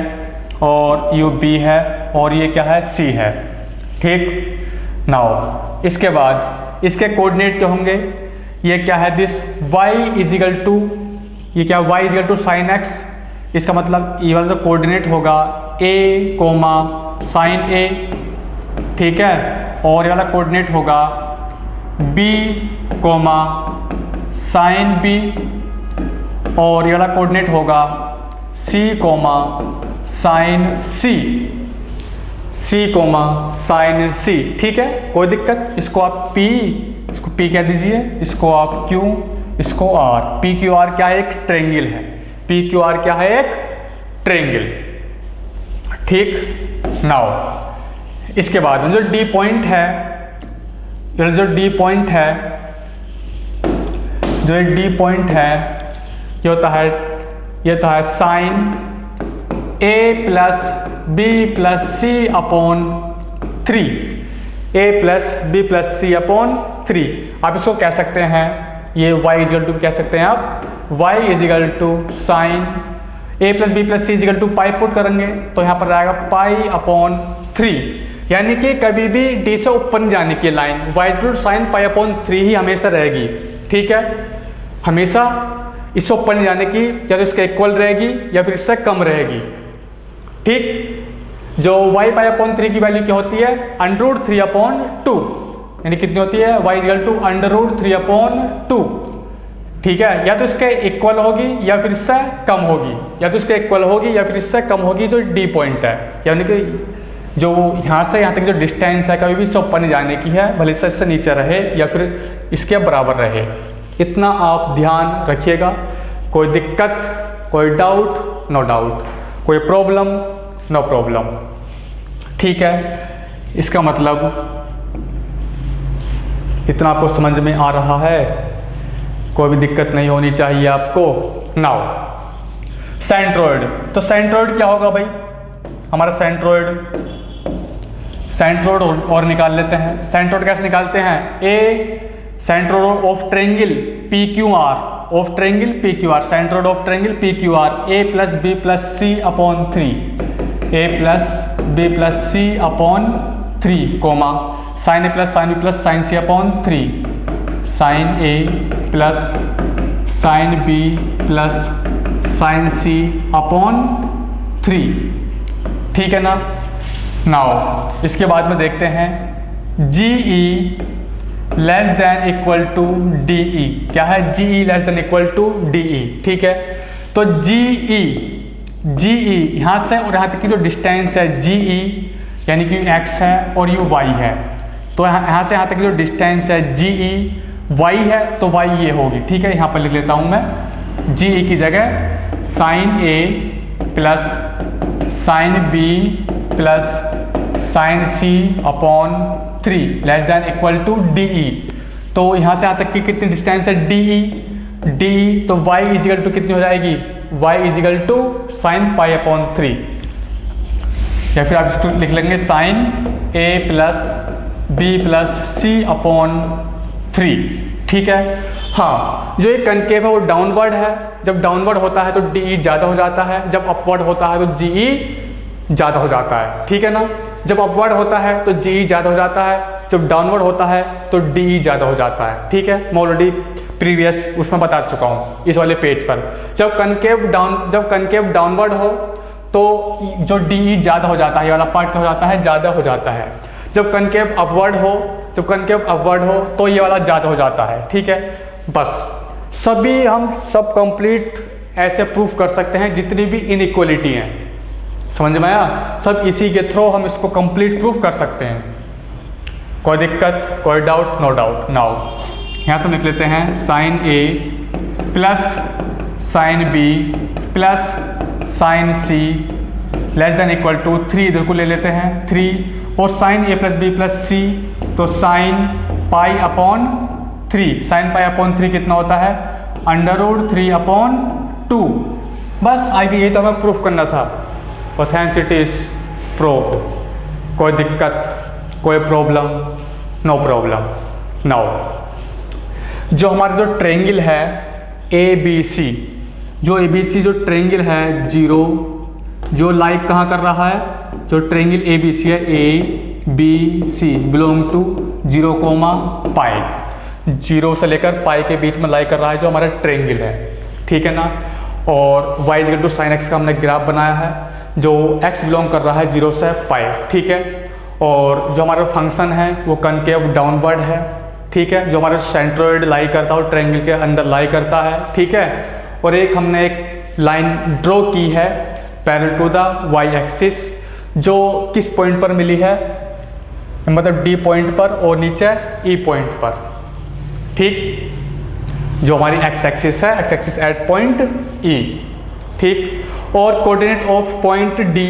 और यू बी है और ये क्या है, सी है, ठीक। नाउ इसके बाद इसके कोऑर्डिनेट क्या होंगे, ये क्या है, दिस y इजिकल टू, ये क्या y is equal to sine x, इसका मतलब ये वाला जो कोऑर्डिनेट होगा a कोमा साइन a, ठीक है। और ये वाला कोऑर्डिनेट होगा b कोमा साइन b और ये वाला कोऑर्डिनेट होगा c coma sign c, c coma sign c, ठीक है, कोई दिक्कत। इसको आप p, इसको p कह दीजिए, इसको आप q, इसको r। p q r क्या है, एक ट्रायंगल है, p q r क्या है, एक ट्रायंगल, ठीक। नाउ इसके बाद में जो d पॉइंट है, जो d पॉइंट है ये होता है sine a plus b plus C upon 3, a plus b plus C upon 3। आप इसको कह सकते हैं, ये y इजिकल टू कह सकते हैं आप, y is equal to sine a plus b plus C is equal to pi put करेंगे तो यहाँ पर आएगा पाई अपॉन 3, यानी कि कभी भी d से ऊपर जाने की line y is equal to sine pi upon 3 ही हमेशा रहेगी, ठीक है। हमेशा इससे ऊपर नहीं जाने की, या तो इसके इक्वल रहेगी या फिर इससे कम रहेगी, ठीक। जो y पाई अपॉन 3 की वैल्यू क्या होती है, अंडर रूट 3 अपॉन 2, यानी कितनी होती है, y is equal to under root 3 upon 2, ठीक है। या तो इसके इक्वल होगी या फिर इससे कम होगी, या तो इसके इक्वल होगी या फिर इससे कम होगी जो d पॉइंट है, यानी कि जो यहाँ से यहाँ तक जो डिस्टेंस है कभी भी इससे ऊपर नहीं जाने की है, भले इससे नीचे रहे या फिर इसके बराबर रहे, इतना आप ध्यान रखिएगा। कोई दिक्कत, कोई डाउट, नो डाउट, कोई प्रॉब्लम, नो प्रॉब्लम, ठीक है। इसका मतलब इतना आपको समझ में आ रहा है, कोई भी दिक्कत नहीं होनी चाहिए आपको। नाउ सेंट्रोइड, तो सेंट्रोइड क्या होगा भाई, हमारा सेंट्रोइड और निकाल लेते हैं। सेंट्रोइड कैसे निकालते हैं, a centroid of triangle P Q R, of triangle P Q R, centroid of triangle P Q R, A plus B plus C upon 3, A plus B plus C upon 3 comma sine A plus sine B plus sine C upon 3, sine A plus sine B plus sine C upon 3, ठीक है ना। Now इसके बाद में देखते हैं G E less than equal to D E, क्या है, G E less than equal to D E, ठीक है। तो जी ई यहाँ से और यहाँ तक की जो डिस्टेंस है जी ई, यानी कि x है और यू y है, तो यहाँ से यहाँ तक की जो डिस्टेंस है जी ई y है तो y ये होगी, ठीक है। यहाँ पर लिख लेता हूँ मैं, जी ई की जगह sine A plus sine B plus sine C upon 3 less than equal to D E. तो यहाँ से यहाँ तक की कितनी डिस्टेंस है, डी ई, तो y इजिकल टू कितनी हो जाएगी, y is equal to sine pi upon 3, या फिर आप इसको लिख लेंगे sine a plus B plus C upon 3। ठीक है। हाँ, जो ये कनकेव है वो डाउनवर्ड है, जब डाउनवर्ड होता है तो डी ई ज़्यादा हो जाता है, जब अपवर्ड होता है तो जी ई ज़्यादा हो जाता है। ठीक है ना, जब अपवर्ड होता है तो जी ई ज़्यादा हो जाता है, जब डाउनवर्ड होता है तो डी ई ज़्यादा हो जाता है। ठीक है, मैं ऑलरेडी प्रीवियस उसमें बता चुका हूँ इस वाले पेज पर। जब कनकेव डाउनवर्ड हो तो जो डी ई ज़्यादा हो जाता है, ये वाला पार्ट क्या हो जाता है, ज़्यादा हो जाता है। जब कनकेव अपवर्ड हो तो ये वाला ज़्यादा हो जाता है। ठीक है, बस सभी हम सब कंप्लीट ऐसे प्रूफ कर सकते हैं, जितनी भी इनइक्वलिटी हैं, समझ में आया, सब इसी के थ्रू हम इसको कंप्लीट प्रूफ कर सकते हैं। कोई दिक्कत, कोई डाउट, नो डाउट। नाउ यहाँ से लिख लेते हैं sine A plus sine B plus sine c less than equal to 3, इधर को ले लेते हैं 3, और साइन ए प्लस बी प्लस सी, तो sine pi upon 3, sine pi upon 3 कितना होता है, √3/2। बस आगे ये तो हमें प्रूफ करना था, बस हैंस इट इज प्रूव्ड। कोई दिक्कत, कोई प्रॉब्लम, नो प्रॉब्लम। नाउ जो हमारा जो ट्रायंगल है ए बी सी, जो ए बी सी जो ट्रायंगल है 0, जो लाइक कहाँ कर रहा है, जो ट्रायंगल ए बी सी है, ए b c belong to 0, pi, 0 से लेकर पाई के बीच में लाई कर रहा है जो हमारा ट्रायंगल है। ठीक है ना, और y equal to sine x का हमने ग्राफ बनाया है, जो x बिलोंग कर रहा है 0 से पाई। ठीक है, और जो हमारा फंक्शन है वो कनकेव डाउनवर्ड है। ठीक है, जो हमारा सेंट्रोइड लाई करता है और ट्रायंगल के अंदर लाई करता है। ठीक है, और एक हमने एक लाइन ड्रॉ की है parallel to the y axis, जो किस पॉइंट पर मिली है, मतलब D पॉइंट पर और नीचे E पॉइंट पर। ठीक, जो हमारी x एक्सिस है, x axis at point E। ठीक, और coordinate of point D,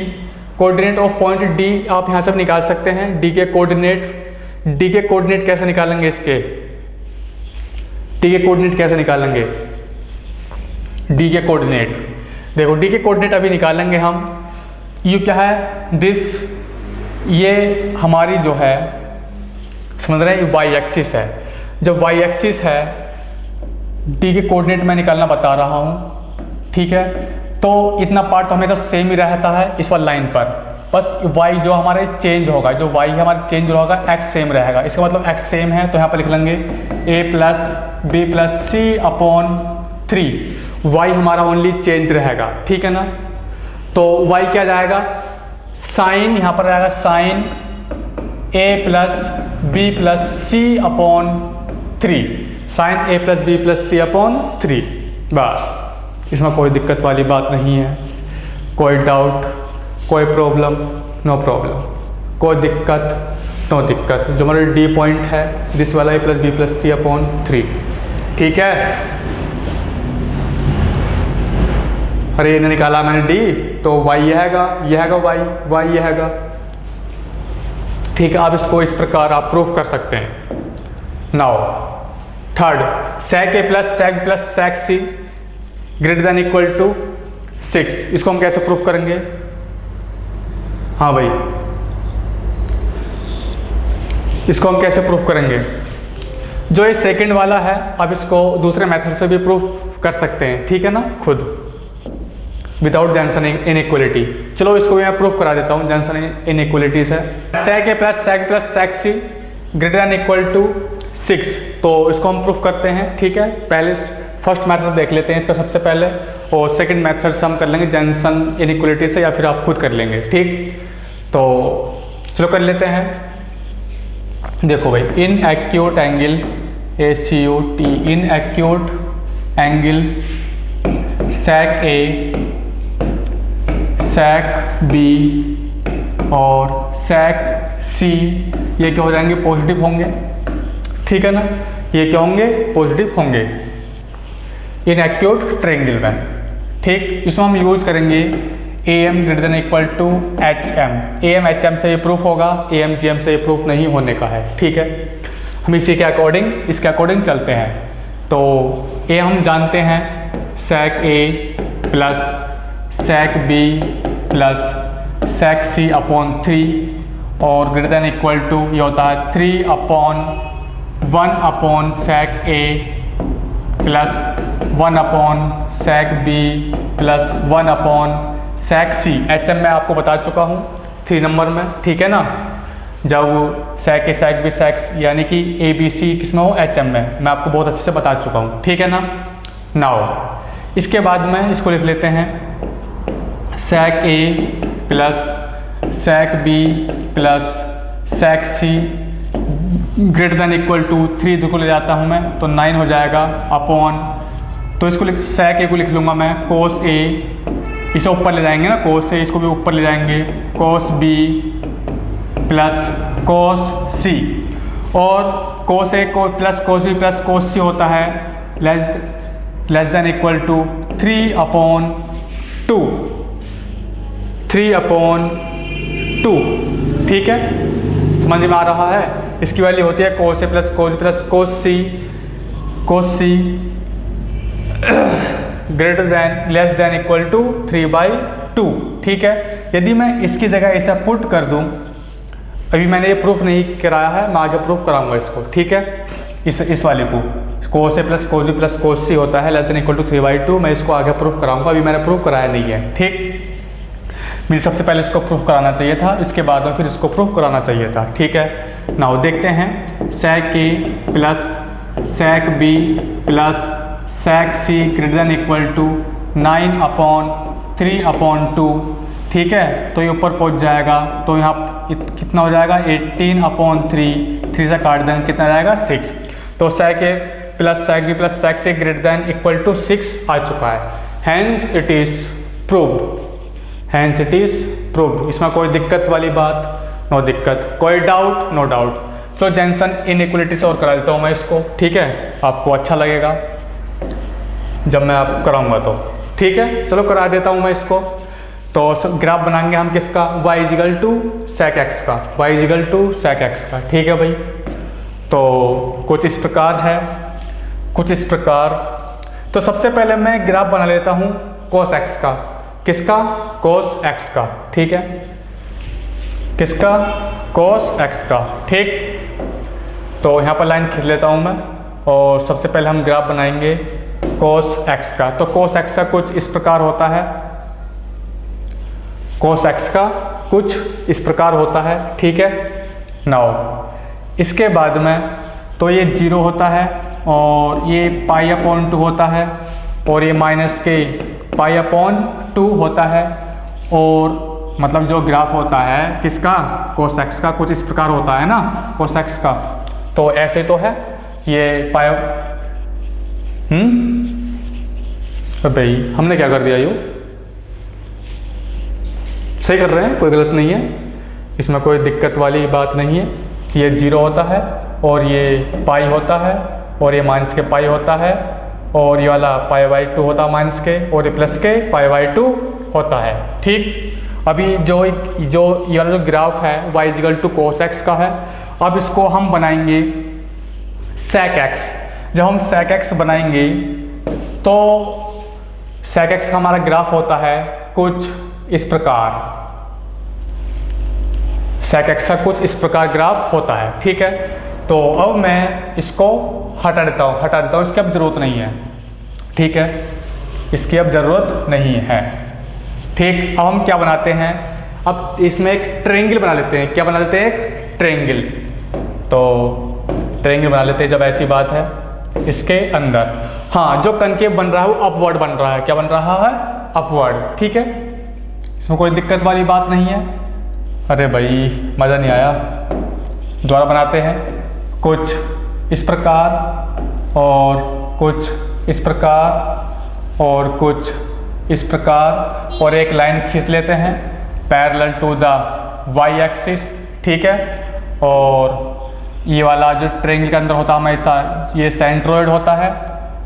coordinate of point D आप यहाँ से निकाल सकते हैं। D के कोऑर्डिनेट कैसे निकालेंगे, इसके D के कोऑर्डिनेट कैसे निकालेंगे, D के कोऑर्डिनेट देखो, D के कोऑर्डिनेट अभी निकालेंगे हम। ये क्या है, दिस, ये हमारी जो है, समझ रहे हैं, y एक्सिस है। जब y एक्सिस है, D के कोऑर्डिनेट मैं निकालना बता रहा हूँ। ठीक है, तो इतना पार्ट तो हमेशा सेम ही रहता है इस वाली लाइन पर, बस y जो हमारे चेंज होगा, जो y हमारे चेंज होगा, x सेम रहेगा। इसका मतलब x सेम है तो यहाँ पर लिख लेंगे a plus B plus C upon 3, y हमारा ओनली चेंज रहेगा। ठीक है ना, तो y क्या जाएगा, साइन, यहाँ पर रहेगा sine a plus B plus C upon 3, sine a plus B plus C upon 3। बस इसमें कोई दिक्कत वाली बात नहीं है, कोई डाउट, कोई प्रॉब्लम, नो प्रॉब्लम, कोई दिक्कत, नो दिक्कत। जो हमारा D पॉइंट है, दिस वाला a plus B plus C upon 3। ठीक है, अरे ये निकाला मैंने D, तो y ये हैगा y ये हैगा। ठीक है, आप इसको इस प्रकार आप प्रूफ कर सकते हैं। Now third, sec a plus sec c greater than equal to 6, इसको हम कैसे प्रूफ करेंगे। हाँ भाई, इसको हम कैसे प्रूफ करेंगे, जो ये सेकंड वाला है, अब इसको दूसरे मेथड से भी प्रूफ कर सकते हैं। ठीक है ना, खुद विदाउट जंक्शन इनइक्वलिटी। चलो इसको भी मैं प्रूफ करा देता हूँ जंक्शन इनइक्वलिटी से। sec a plus sec c greater than equal to 6, तो इसको हम प्रूफ करते हैं। ठीक है, पहले फर्स्ट मेथड देख लेते हैं इसका सबसे पहले, और सेकंड मेथड से हम कर लेंगे जंक्शन इनइक्वलिटी से, या फिर आप खुद कर लेंगे। ठीक, तो चलो कर लेते हैं। देखो भाई, in acute angle ACUT, in acute angle sec A, sec B और sec C, ये क्या हो जाएंगे, पॉजिटिव होंगे। ठीक है ना, ये क्या होंगे, पॉजिटिव होंगे इन एक्यूट ट्रायंगल में। ठीक, इसमें हम यूज करेंगे AM greater than equal to HM। AM HM से ये प्रूफ होगा, AM GM से ये प्रूफ नहीं होने का है, ठीक है। हम इसी के अकॉर्डिंग इसके अकॉर्डिंग चलते हैं। तो A हम जानते हैं sec A plus sec B plus sec C upon 3 और ग्रेटर देन इक्वल टू ये होता है 3/1 upon sec A plus 1 upon sec B plus 1 upon sec C। HM मैं आपको बता चुका हूँ 3 नंबर में, ठीक है ना। जब sec A sec B sec C यानी कि ABC किस में हो, HM में, मैं आपको बहुत अच्छे से बता चुका हूँ, ठीक है ना। नाउ इसके बाद में इसको लिख लेते हैं sec A plus sec B plus sec C greater than equal to 3 इधर को ले जाता हूँ मैं तो 9 हो जाएगा अपॉन, तो इसको sec A को लिख लूँगा मैं cos A, इसे ऊपर ले जाएंगे ना, cos A इसको भी ऊपर ले जाएंगे, cos B plus cos C और cos A को plus cos B plus cos C होता है लेस देन इक्वल टू 3/2, 3/2, ठीक है। समझ में आ रहा है। इसकी वैल्यू होती है cos A plus cos B plus cos C greater than less than equal to 3/2, ठीक है। यदि मैं इसकी जगह ऐसा पुट कर दूं, अभी मैंने ये प्रूफ नहीं कराया है, मैं आगे प्रूफ कराऊंगा इसको, ठीक है। इस वाले को cos A plus cos B plus cos C होता है लेस देन इक्वल टू 3/2, मैं इसको आगे प्रूफ कराऊंगा, अभी मैंने प्रूफ कराया नहीं है, ठीक। मुझे सबसे पहले इसको प्रूफ कराना चाहिए था, इसके बाद में फिर इसको प्रूफ कराना चाहिए था, ठीक है। नाउ देखते हैं sec A plus sec B plus sec C greater than equal to 9/3/2, ठीक है। तो ये ऊपर पहुंच जाएगा, तो यहाँ कितना हो जाएगा 18/3, 3 से काट देंगे कितना जाएगा 6। तो sec A plus sec B plus sec C greater than equal to 6 आ चुका है, hence it is proved, hence it is proved. इसमें कोई दिक्कत वाली बात, नो दिक्कत, कोई डाउट, नो डाउट। तो जेंसन इनइक्वलिटी से और करा देता हूँ मैं इसको, ठीक है, आपको अच्छा लगेगा जब मैं आप कराऊंगा तो, ठीक है। चलो करा देता हूँ मैं इसको। तो ग्राफ बनाएंगे हम किसका, y is equal to sec x का, y is equal to sec x का, ठीक है भाई। तो कुछ इस प्रकार है, कुछ इस प्रकार। तो सबसे पहले मैं ग्राफ बना लेता हूँ cos x का, किसका, cos x का, ठीक है, किसका, cos x का, ठीक। तो यहाँ पर लाइन खींच लेता हूँ मैं और सबसे पहले हम ग्राफ बनाएंगे cos x का। तो cos x का कुछ इस प्रकार होता है, cos x का कुछ इस प्रकार होता है, ठीक है। नाउ इसके बाद में तो ये 0 होता है और ये π/2 होता है और ये माइनस के π/2 होता है, और मतलब जो ग्राफ होता है किसका, cos x का कुछ इस प्रकार होता है ना, cos x का। तो ऐसे तो है ये भाई हमने क्या कर दिया, यूँ सही कर रहे हैं, कोई गलत नहीं है, इसमें कोई दिक्कत वाली बात नहीं है। ये 0 होता है और ये पाई होता है और ये माइनस के पाई होता है और ये वाला π/2 होता है माइनस के, और ये प्लस के π/2 होता है, ठीक। अभी जो ये वाला जो ग्राफ है y is equal to cos x का है, अब इसको हम बनाएंगे sec x। जब हम sec x बनाएंगे तो sec x का हमारा ग्राफ होता है कुछ इस प्रकार, sec x का कुछ इस प्रकार ग्राफ होता है, ठीक है। तो अब मैं इसको हटा देता हूँ, इसकी अब ज़रूरत नहीं है, ठीक है, इसकी अब ज़रूरत नहीं है, ठीक। अब हम क्या बनाते हैं, अब इसमें एक ट्रायंगल बना लेते हैं। क्या बना लेते हैं, एक ट्रायंगल। तो ट्रायंगल बना लेते हैं जब ऐसी बात है इसके अंदर। हाँ, जो कनकेव बन रहा है वो अपवर्ड बन रहा है। क्या बन रहा है, अपवर्ड, ठीक है, इसमें कोई दिक्कत वाली बात नहीं है। अरे भाई मज़ा नहीं आया, दोबारा बनाते हैं। कुछ इस प्रकार और कुछ इस प्रकार और कुछ इस प्रकार, और एक लाइन खींच लेते हैं parallel to the y axis, ठीक है। और ये वाला जो ट्रायंगल के अंदर होता है हमेशा ये सेंट्रोइड होता है,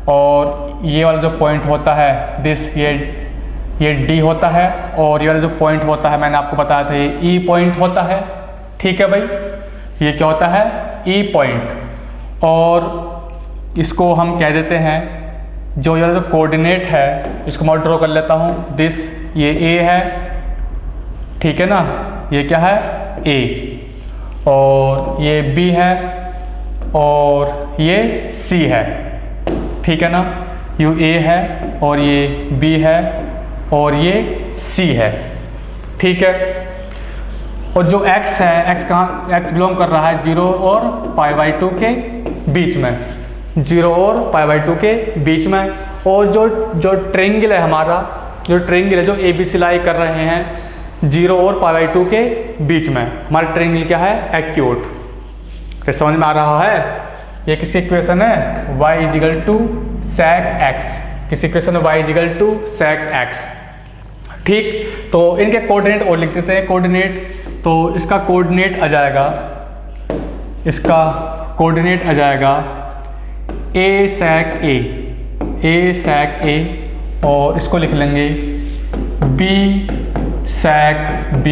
और ये वाला जो पॉइंट होता है दिस, ये डी होता है, और ये वाला जो पॉइंट होता है मैंने आपको बताया था ये ई पॉइंट होता है। ठीक है भाई, ये क्या होता है, ई पॉइंट। और इसको हम कह देते हैं, जो ये जो कोऑर्डिनेट है इसको मैं ड्रॉ कर लेता हूँ, दिस ये ए है, ठीक है ना, ये क्या है ए, और ये बी है, और ये सी है, ठीक है ना, यू ए है और ये बी है और ये सी है, ठीक है। और जो x है, x कहाँ, x बिलोंग कर रहा है 0 और π/2 के बीच में, 0 और π/2 के बीच में। और जो ट्रेंगल है हमारा, जो ट्रेंगल है जो ए बी सिलाई कर रहे हैं 0 और π/2 के बीच में, हमारा ट्रेंगल क्या है, एक्यूट। क्या समझ में आ रहा है? ये किसकी इक्वेशन है, y = sec x, किसी इक्वेशन में y = sec x। ठीक, तो इनके कोऑर्डिनेट और लिख देते हैं, कोऑर्डिनेट। तो इसका कोऑर्डिनेट आ जाएगा, इसका कोऑर्डिनेट आ जाएगा a sec a, और इसको लिख लेंगे b sec b,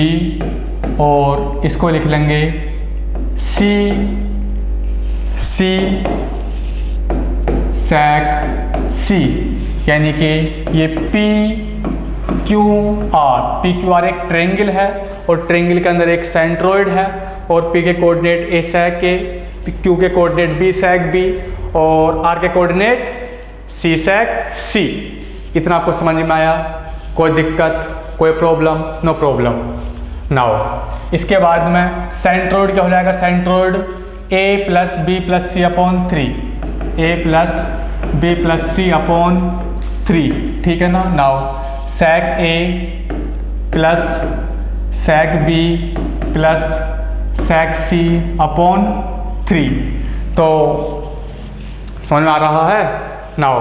और इसको लिख लेंगे c sec c, यानी कि ये PQR एक ट्रेंगल है, और ट्रेंगल के अंदर एक सेंट्रोइड है, और P के coordinate A sec A, Q के कोऑर्डिनेट B sec B, और R के कोऑर्डिनेट C sec C। इतना आपको समझ में आया? कोई दिक्कत, कोई प्रॉब्लम? No problem. नाउ इसके बाद में सेंट्रोइड क्या हो जाएगा, centroid A + B + C/3, A + B + C/3, ठीक है ना। Now sec A + sec B + sec C/3, तो समझ में आ रहा है? नाउ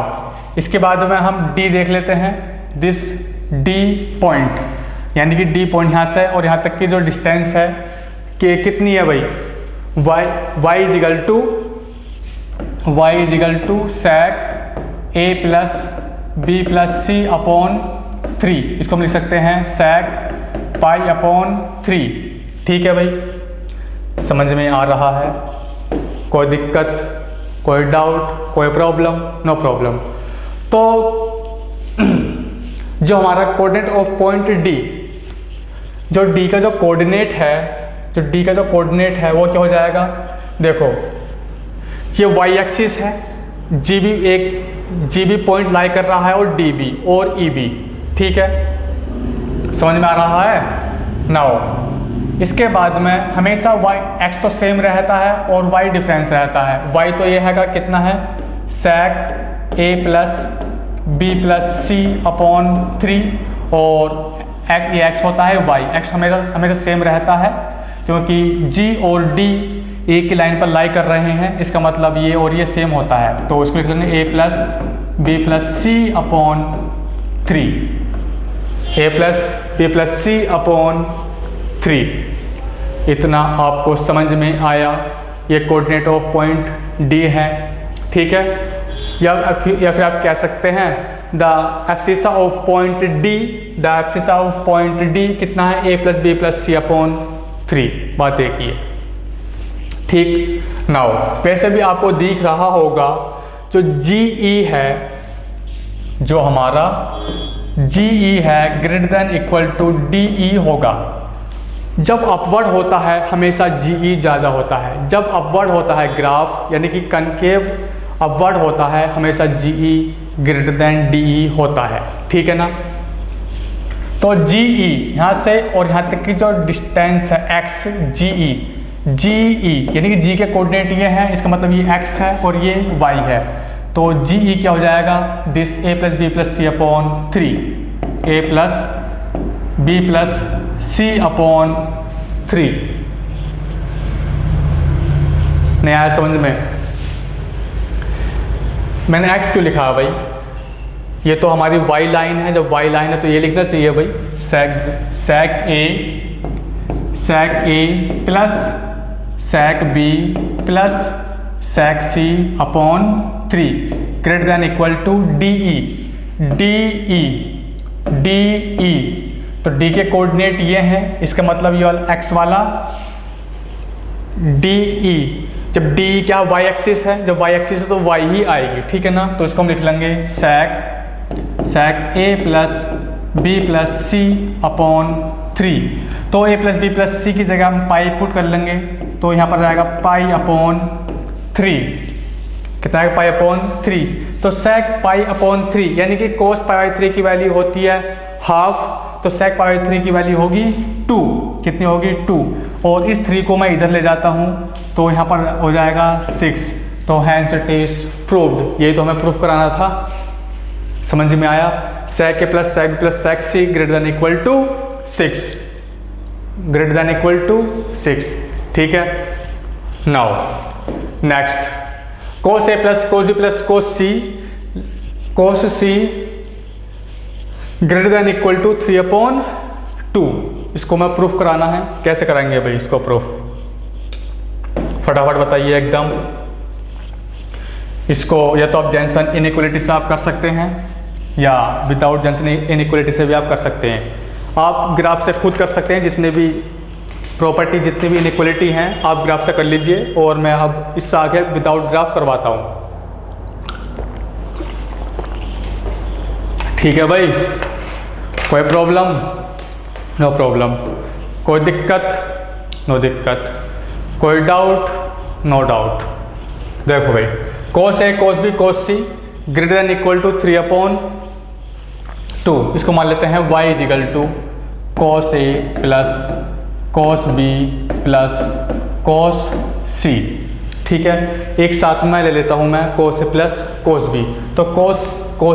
इसके बाद में हम D देख लेते हैं, दिस D पॉइंट, यानी कि D पॉइंट यहाँ से और यहाँ तक की जो डिस्टेंस है कि कितनी है भाई, y = sec A + B + C/3, इसको हम लिख सकते हैं sec π/3। ठीक है भाई, समझ में आ रहा है? कोई दिक्कत, कोई डाउट, कोई प्रॉब्लम? No problem. तो जो हमारा कोऑर्डिनेट ऑफ पॉइंट D, जो D का जो कोऑर्डिनेट है, वो क्या हो जाएगा, देखो ये y एक्सिस है, GB पॉइंट लाई कर रहा है, और DB और EB, ठीक है, समझ में आ रहा है? नाउ इसके बाद में हमेशा x तो सेम रहता है और y डिफरेंस रहता है। y तो ये है कितना है, sec A + B + C/3, और ये x होता है y, x हमेशा सेम रहता है, क्योंकि G और D एक ही लाइन पर लाई कर रहे हैं, इसका मतलब ये और ये सेम होता है। तो इसको लिख लेंगे A + B + C/3, A + B + C/3। इतना आपको समझ में आया? ये कोऑर्डिनेट ऑफ पॉइंट D है, ठीक है। या फिर आप कह सकते हैं the abscissa of point D कितना है, A + B + C/3, बात एक ही है, ठीक। नाउ वैसे भी आपको दिख रहा होगा जो GE है, जो हमारा GE है > DE होगा। जब अपवर्ड होता है हमेशा GE ज़्यादा होता है, जब अपवर्ड होता है ग्राफ यानी कि कनकेव अपवर्ड होता है हमेशा GE DE होता है, ठीक है ना। तो GE यहाँ से और यहाँ तक की जो डिस्टेंस है x, GE यानी कि G के कोऑर्डिनेट ये हैं, इसका मतलब ये x है और ये y है। तो GE क्या हो जाएगा, this A + B + C/3, A + B + C/3। नहीं आया समझ में? मैंने x क्यों लिखा है भाई, ये तो हमारी y लाइन है, जब y लाइन है तो ये लिखना चाहिए भाई, sec A + sec B + sec C/3 > DE D E, तो डी के कोऑर्डिनेट ये हैं, इसका मतलब ये वाला एक्स वाला डी ई। जब डी क्या वाई एक्सिस है, जब वाई एक्सिस है तो वाई ही आएगी, ठीक है ना। तो इसको हम लिख लेंगे sec ए प्लस बी प्लस सी अपॉन 3। तो ए प्लस बी प्लस सी की जगह हम पाई पुट कर लेंगे, तो यहाँ पर आएगा पाई अपॉन 3। कितना आएगा? पाई अपॉन 3। तो sec पाई अपॉन 3 यानी कि cos पाई 3 की वैल्यू होती है हाफ, तो sec पाई 3 की वैल्यू होगी 2। कितनी होगी? 2। और इस 3 को मैं इधर ले जाता हूँ तो यहाँ पर हो जाएगा 6। तो हैंस इट इज प्रूव्ड। ये तो हमें प्रूफ कराना था, समझ में आया? sec a plus sec b plus sec c greater than equal to 6, greater than equal to 6, ठीक है। Now next cos a plus cos b plus cos c greater than equal to 3/2। इसको मैं proof कराना है। कैसे कराएंगे भाई इसको प्रूफ? फटाफट बताइए एकदम। इसको या तो आप जेंसन इनइक्वालिटी से आप कर सकते हैं या विदाउट जेंसन इनइक्वालिटी से भी आप कर सकते हैं। आप ग्राफ से खुद कर सकते हैं, जितने भी प्रॉपर्टी जितनी भी इनइक्वालिटी हैं आप ग्राफ से कर लीजिए, और मैं अब इससे आगे विदाउट ग्राफ करवाता हूँ, ठीक है भाई? कोई प्रॉब्लम? No problem. कोई दिक्कत? नो दिक्कत। कोई डाउट? No doubt. देखो भाई, cos a cos b cos c greater than equal to 3/2। इसको मान लेते हैं y is equal to cos a plus cos b plus cos c, ठीक है। एक साथ में ले लेता हूँ मैं cos a plus cos b, तो cos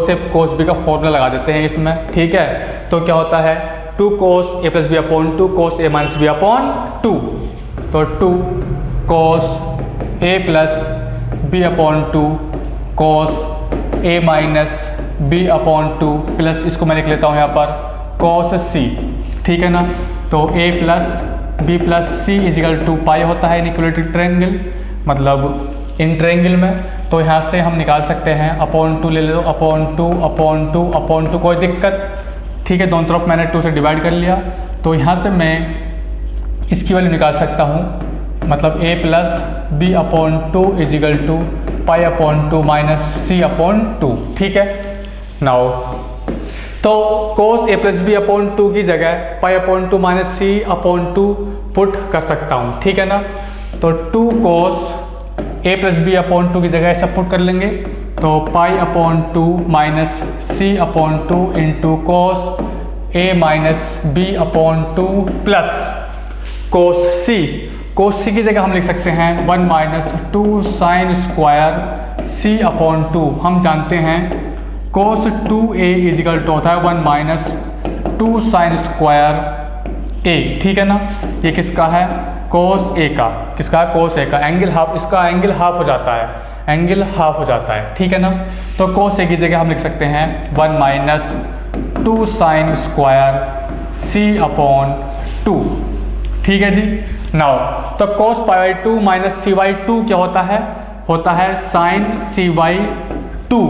a cos b का फॉर्मूला लगा देते हैं इसमें, ठीक है। तो क्या होता है? 2 cos a plus b upon 2 cos a minus b upon 2। तो 2 cos a plus b upon 2 cos a minus b upon 2 plus इसको मैं लिख लेता हूँ यहाँ पर cos c, ठीक है ना। तो a plus b plus c is equal to pi होता है इनइक्वालिटी ट्रायंगल, मतलब इन ट्रायंगल में। तो यहाँ से हम निकाल सकते हैं अपॉन 2 ले लो, अपॉन 2 अपॉन 2 अपॉन 2, कोई दिक्कत? ठीक है, दोनों तरफ मैंने 2 से डिवाइड कर लिया। तो यहाँ से मैं इसकी वैल्यू निकाल सकता हूँ, मतलब a plus B upon 2 is equal to pi upon 2 minus C upon 2, ठीक है। नाउ तो cos a plus B upon 2 की जगह pi upon 2 minus C upon 2 put कर सकता हूँ, ठीक है ना। तो 2 cos a plus B upon 2 की जगह ऐसा पुट कर लेंगे, तो pi upon 2 minus C upon 2 into cos a minus B upon 2 plus cos c की जगह हम लिख सकते हैं 1 minus 2 sine square c upon 2। हम जानते हैं cos 2a इजिकल टू होता है 1 माइनस 2 साइन स्क्वायर a, ठीक है ना। ये किसका है? cos a का। किसका है? cos a का। एंगल हाफ, इसका एंगल हाफ हो जाता है, एंगल हाफ हो जाता है, ठीक है ना। तो cos a की जगह हम लिख सकते हैं 1 minus 2 sine square c upon 2, ठीक है जी। नाउ तो cos पाई 2 माइनस सी बाई 2 क्या होता है? होता है साइन सी बाई 2।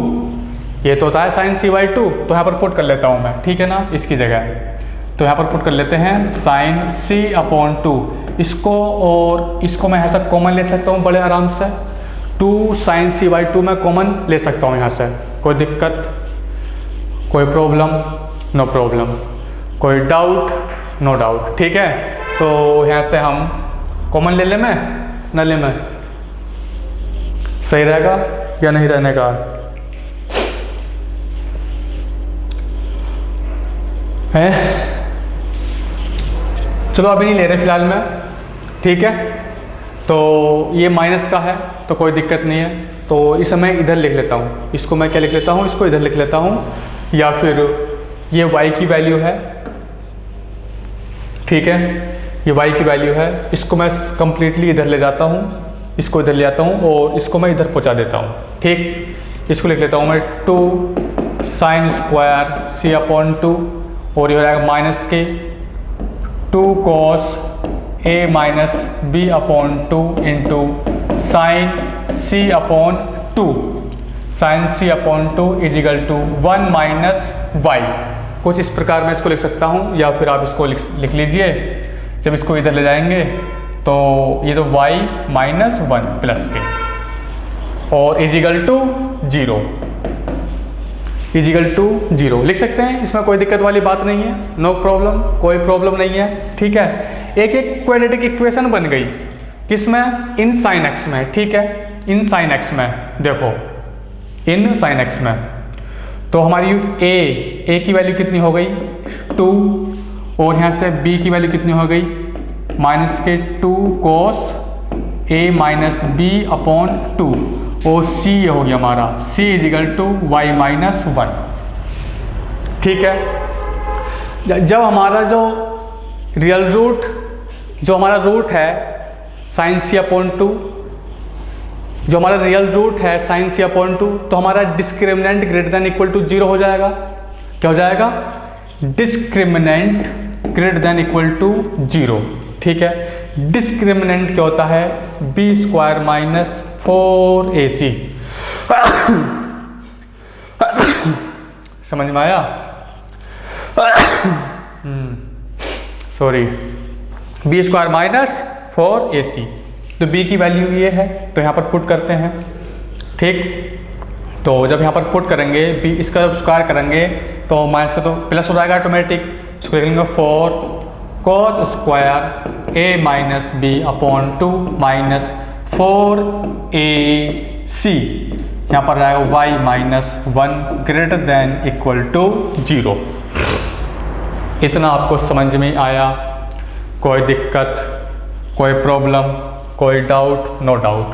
ये तो होता है साइन सी बाई 2, तो यहाँ पर पुट कर लेता हूँ मैं, ठीक है ना, इसकी जगह। तो यहाँ पर पुट कर लेते हैं साइन सी अपॉन 2। इसको और इसको मैं ऐसा कॉमन ले सकता हूँ बड़े आराम से। 2 साइन सी बाई 2 मैं कॉमन ले सकता हूँ यहाँ से, कोई दिक्कत? कोई प्रॉब्लम? No problem. कोई डाउट? नो डाउट, ठीक है। तो यहाँ से हम कॉमन ले लें, मैं न ले, मैं सही रहेगा या नहीं रहने का? है चलो अभी नहीं ले रहे फिलहाल में, ठीक है। तो ये माइनस का है तो कोई दिक्कत नहीं है, तो इस समय इधर लिख लेता हूँ। इसको मैं क्या लिख लेता हूँ? इसको इधर लिख लेता हूँ, या फिर ये y की वैल्यू है, ठीक है, ये y की वैल्यू है। इसको मैं कम्प्लीटली इधर ले जाता हूँ, इसको इधर ले आता हूँ और इसको मैं इधर पहुँचा देता हूँ, ठीक। इसको लिख लेता हूँ मैं 2 साइन स्क्वायर c अपॉन 2, और ये हो जाएगा माइनस के 2 cos a minus b upon 2 into sine c upon 2, sine c upon 2 is equal to 1 minus y, कुछ इस प्रकार मैं इसको लिख सकता हूँ, या फिर आप इसको लिख लीजिए। जब इसको इधर ले जाएंगे तो ये तो y माइनस 1 प्लस के और इजिकल टू 0, इजिकल टू 0 लिख सकते हैं। इसमें कोई दिक्कत वाली बात नहीं है, नो प्रॉब्लम, कोई प्रॉब्लम नहीं है। ठीक है, एक क्वाड्रेटिक इक्वेशन बन गई किसमें, इन साइन एक्स में। ठीक है, इन साइन एक्स में, देखो इन साइन एक्स में, तो हमारी ए की वैल्यू कितनी हो गई 2, और यहाँ से b की वैल्यू कितनी हो गई माइनस के 2 cos a minus B upon 2, और c ये हो गया हमारा c is equal to y minus 1। ठीक है, जब हमारा जो रियल रूट, जो हमारा रूट है साइन c अपॉन 2, जो हमारा रियल रूट है साइन c अपॉन 2, तो हमारा discriminant greater than equal to 0 हो जाएगा। क्या हो जाएगा, discriminant greater than equal to 0। ठीक है, डिस्क्रिमिनेंट क्या होता है, बी स्क्वायर माइनस 4ac। समझ में आया, sorry, B square minus 4ac, तो b की वैल्यू ये है, तो यहाँ पर पुट करते हैं। ठीक, तो जब यहाँ पर पुट करेंगे b इसका जब स्क्वायर करेंगे तो माइनस का तो प्लस हो जाएगा ऑटोमेटिक, इसको लिखेंगे 4 cos square a minus B upon 2 minus 4ac, यहाँ पर आएगा y minus 1 greater than equal to 0। इतना आपको समझ में आया, कोई दिक्कत, कोई प्रॉब्लम, कोई डाउट, नो डाउट।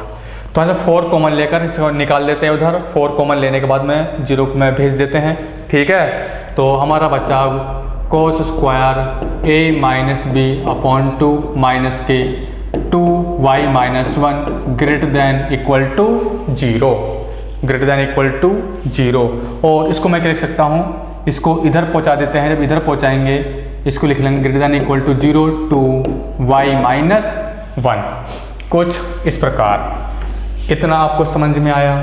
तो ऐसे 4 कॉमन लेकर इसको निकाल देते हैं उधर, 4 कॉमन लेने के बाद में 0 को मैं भेज देते हैं। ठीक है, तो हमारा बचा cos square a minus B upon 2 minus के 2y minus 1 greater than equal to 0, greater than equal to 0। और इसको मैं क्या लिख सकता हूँ, इसको इधर पहुँचा देते हैं। जब इधर पहुँचाएंगे इसको लिख लेंगे greater than equal to 0 two y minus 1, कुछ इस प्रकार। इतना आपको समझ में आया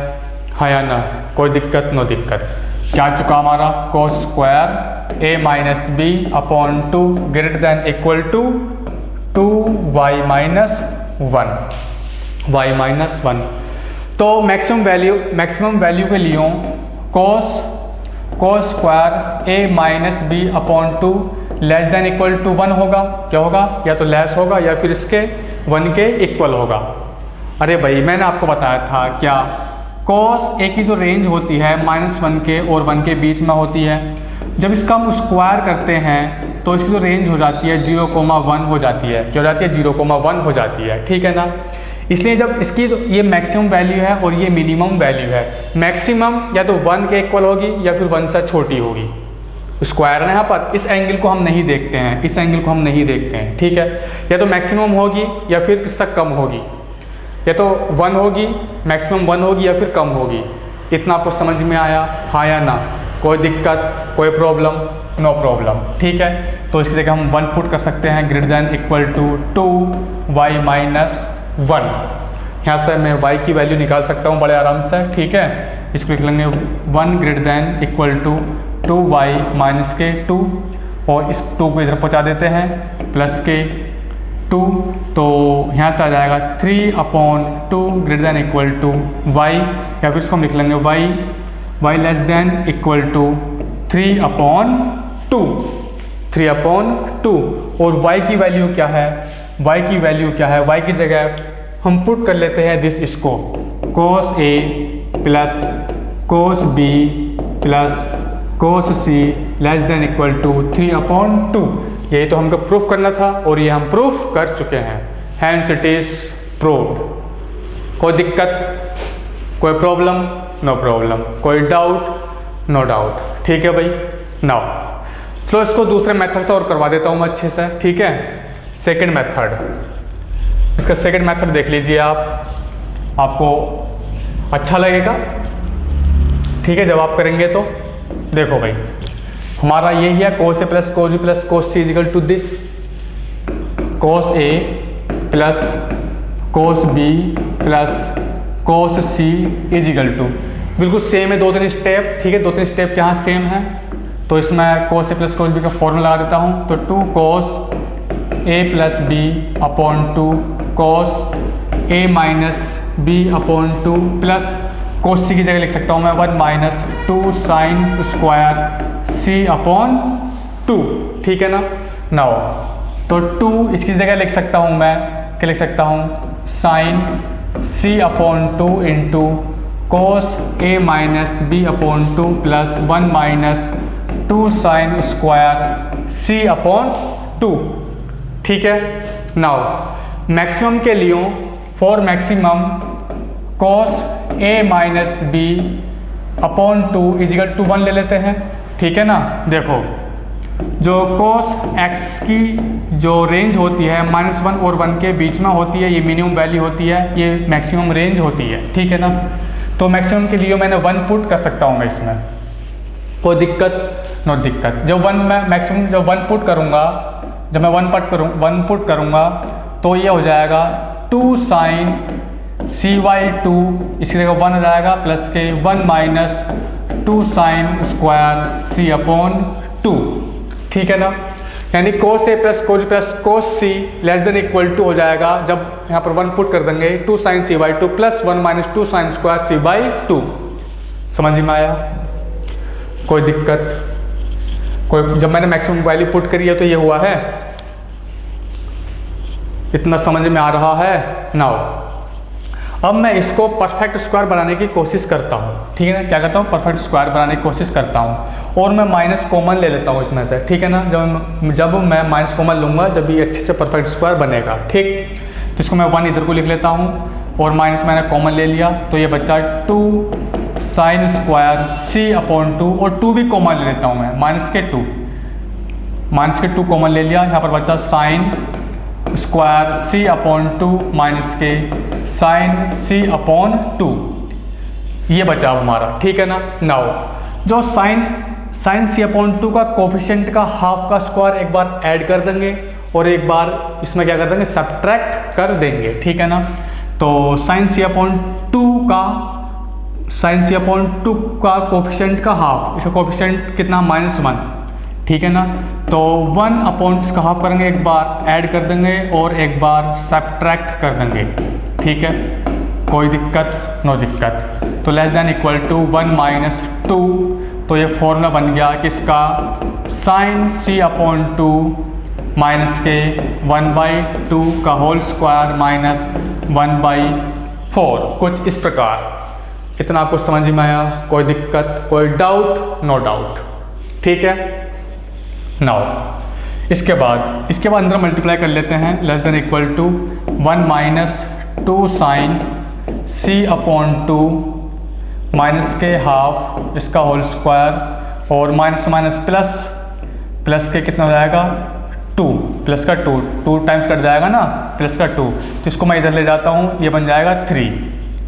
है या ना, कोई दिक्कत, नो दिक्कत। क्या चुका हमारा cos square a minus B upon 2 greater than equal to 2y minus 1, y minus 1। तो मैक्सिमम वैल्यू के लिए cos square a minus B upon 2 less than equal to 1 होगा। क्या होगा, या तो लेस होगा या फिर इसके 1 के इक्वल होगा। अरे भाई मैंने आपको बताया था क्या, cos a की जो रेंज होती है -1 के और 1 के बीच में होती है। जब इसका हम स्क्वायर करते हैं तो इसकी जो रेंज हो जाती है 0,1 हो जाती है। क्या हो जाती है, 0,1 हो जाती है। ठीक है ना, इसलिए जब इसकी जो ये मैक्सिमम वैल्यू है और ये मिनिमम वैल्यू है, मैक्सिमम या तो 1 के इक्वल होगी या फिर 1 से छोटी होगी। स्क्वायर है यहाँ पर, इस एंगल को हम नहीं देखते हैं, इस एंगल को हम नहीं देखते हैं। ठीक है, या तो मैक्सिमम होगी या फिर इससे कम होगी, या तो 1 होगी, मैक्सिमम 1 होगी या फिर कम होगी। इतना आपको समझ में आया, हाँ या ना, कोई दिक्कत, कोई प्रॉब्लम, नो प्रॉब्लम। ठीक है, तो इसकी जगह हम 1 पुट कर सकते हैं greater than equal to 2y minus 1। यहाँ से मैं y की वैल्यू निकाल सकता हूँ बड़े आराम से। ठीक है, इसको लिख लेंगे 1 greater than equal to 2y minus के 2, और इस 2 को इधर पहुँचा देते हैं प्लस के 2, तो यहाँ से आ जाएगा 3/2 greater than equal to y, या फिर इसको हम लिख लेंगे y less than equal to 3/2, 3/2। और y की वैल्यू क्या है, y की वैल्यू क्या है, y की जगह हम पुट कर लेते हैं दिस, इसको cos a plus cos b plus cos c less than equal to 3/2। यही तो हमको प्रूफ करना था और ये हम प्रूफ कर चुके हैं। Hence it is proved. कोई दिक्कत, कोई प्रॉब्लम, नो प्रॉब्लम, कोई डाउट, नो डाउट। ठीक है भाई, नाउ चलो इसको दूसरे मेथड से और करवा देता हूँ मैं अच्छे से। ठीक है, सेकंड मेथड, इसका सेकंड मेथड देख लीजिए आप, आपको अच्छा लगेगा। ठीक है, जब आप करेंगे तो देखो भाई, हमारा यही है cos a plus cos b plus cos c is equal to this, cos a plus cos b plus cos c is equal to, बिल्कुल सेम है 2-3 स्टेप। ठीक है, 2-3 स्टेप यहाँ सेम है। तो इसमें cos A plus cos B का फॉर्मूला लगा देता हूँ। तो 2 cos A plus B upon 2 cos A minus B upon 2 plus cos C की जगह लिख सकता हूँ मैं 1 minus 2 sine square C upon 2, ठीक है ना। नाउ तो 2 इसकी जगह लिख सकता हूँ मैं, क्या लिख सकता हूँ, sine C upon 2 into cos A minus B upon 2 plus 1 minus 2 sine square C upon 2, ठीक है। नाउ मैक्सिमम के लिए for maximum cos A minus B upon 2 is equal to 1 ले लेते हैं, ठीक है ना। देखो जो cos x की जो रेंज होती है -1 और 1 के बीच में होती है, ये मिनिमम वैल्यू होती है, ये मैक्सिमम रेंज होती है, ठीक है ना। तो मैक्सिमम के लिए मैंने 1 पुट कर सकता हूँ मैं इसमें, कोई दिक्कत नो दिक्कत। जब 1 मैं मैक्सिमम जब 1 पुट करूँगा, जब मैं 1 पुट करूँगा तो ये हो जाएगा 2 साइन CY2, इसकी जगह 1 हो जाएगा प्लस के 1 minus 2 sine square C upon 2, ठीक है ना। यानी cos A plus cos B plus cos C less than equal to हो जाएगा जब यहाँ पर 1 पुट कर देंगे 2 sine CY2 plus 1 minus 2 sine square C/2। समझ में आया, कोई दिक्कत, कोई जब मैंने मैक्सिमम वैल्यू पुट करी है तो ये हुआ है, इतना समझ में आ रहा है। नाउ अब मैं इसको परफेक्ट स्क्वायर बनाने की कोशिश करता हूँ, ठीक है ना। क्या करता हूँ, परफेक्ट स्क्वायर बनाने की कोशिश करता हूँ और मैं माइनस कॉमन ले लेता हूँ इसमें से, ठीक है ना। जब मैं माइनस कॉमन लूँगा जब ये अच्छे से परफेक्ट स्क्वायर बनेगा, ठीक। तो इसको मैं 1 इधर को लिख लेता हूँ और माइनस मैंने कॉमन ले लिया तो ये बच्चा 2 साइन स्क्वायर C अपॉन 2 और 2 भी कॉमन ले लेता हूँ मैं, माइनस के 2 कॉमन ले लिया। यहाँ पर बच्चा sign square C upon 2 minus K sine C upon 2, ये बचा हमारा, ठीक है ना। नाउ जो साइन C अपॉन 2 का कोफिशिएंट का हाफ का स्क्वायर एक बार ऐड कर देंगे और एक बार इसमें क्या कर देंगे, सब्ट्रैक्ट कर देंगे, ठीक है ना। तो साइन C अपॉन 2 का कोफिशिएंट का हाफ, इसका कोफिशिएंट कितना, -1, ठीक है ना। तो 1 अपॉन इसका हाफ करेंगे, एक बार ऐड कर देंगे और एक बार सब्ट्रैक्ट कर देंगे, ठीक है। कोई दिक्कत नो दिक्कत। तो less than equal to 1 minus 2, तो ये फॉर्मूला बन गया किसका, साइन C अपॉन 2 माइनस के 1/2 का होल स्क्वायर माइनस 1/4, कुछ इस प्रकार। इतना आपको समझ में आया, कोई दिक्कत, कोई डाउट, नो डाउट, ठीक है। नाउ इसके बाद अंदर मल्टीप्लाई कर लेते हैं, less than equal to 1 minus 2 sine C upon 2 minus के हाफ इसका होल स्क्वायर और माइनस माइनस प्लस के कितना हो जाएगा, 2 प्लस का 2 टाइम्स कट जाएगा ना, प्लस का 2, तो इसको मैं इधर ले जाता हूँ, ये बन जाएगा 3,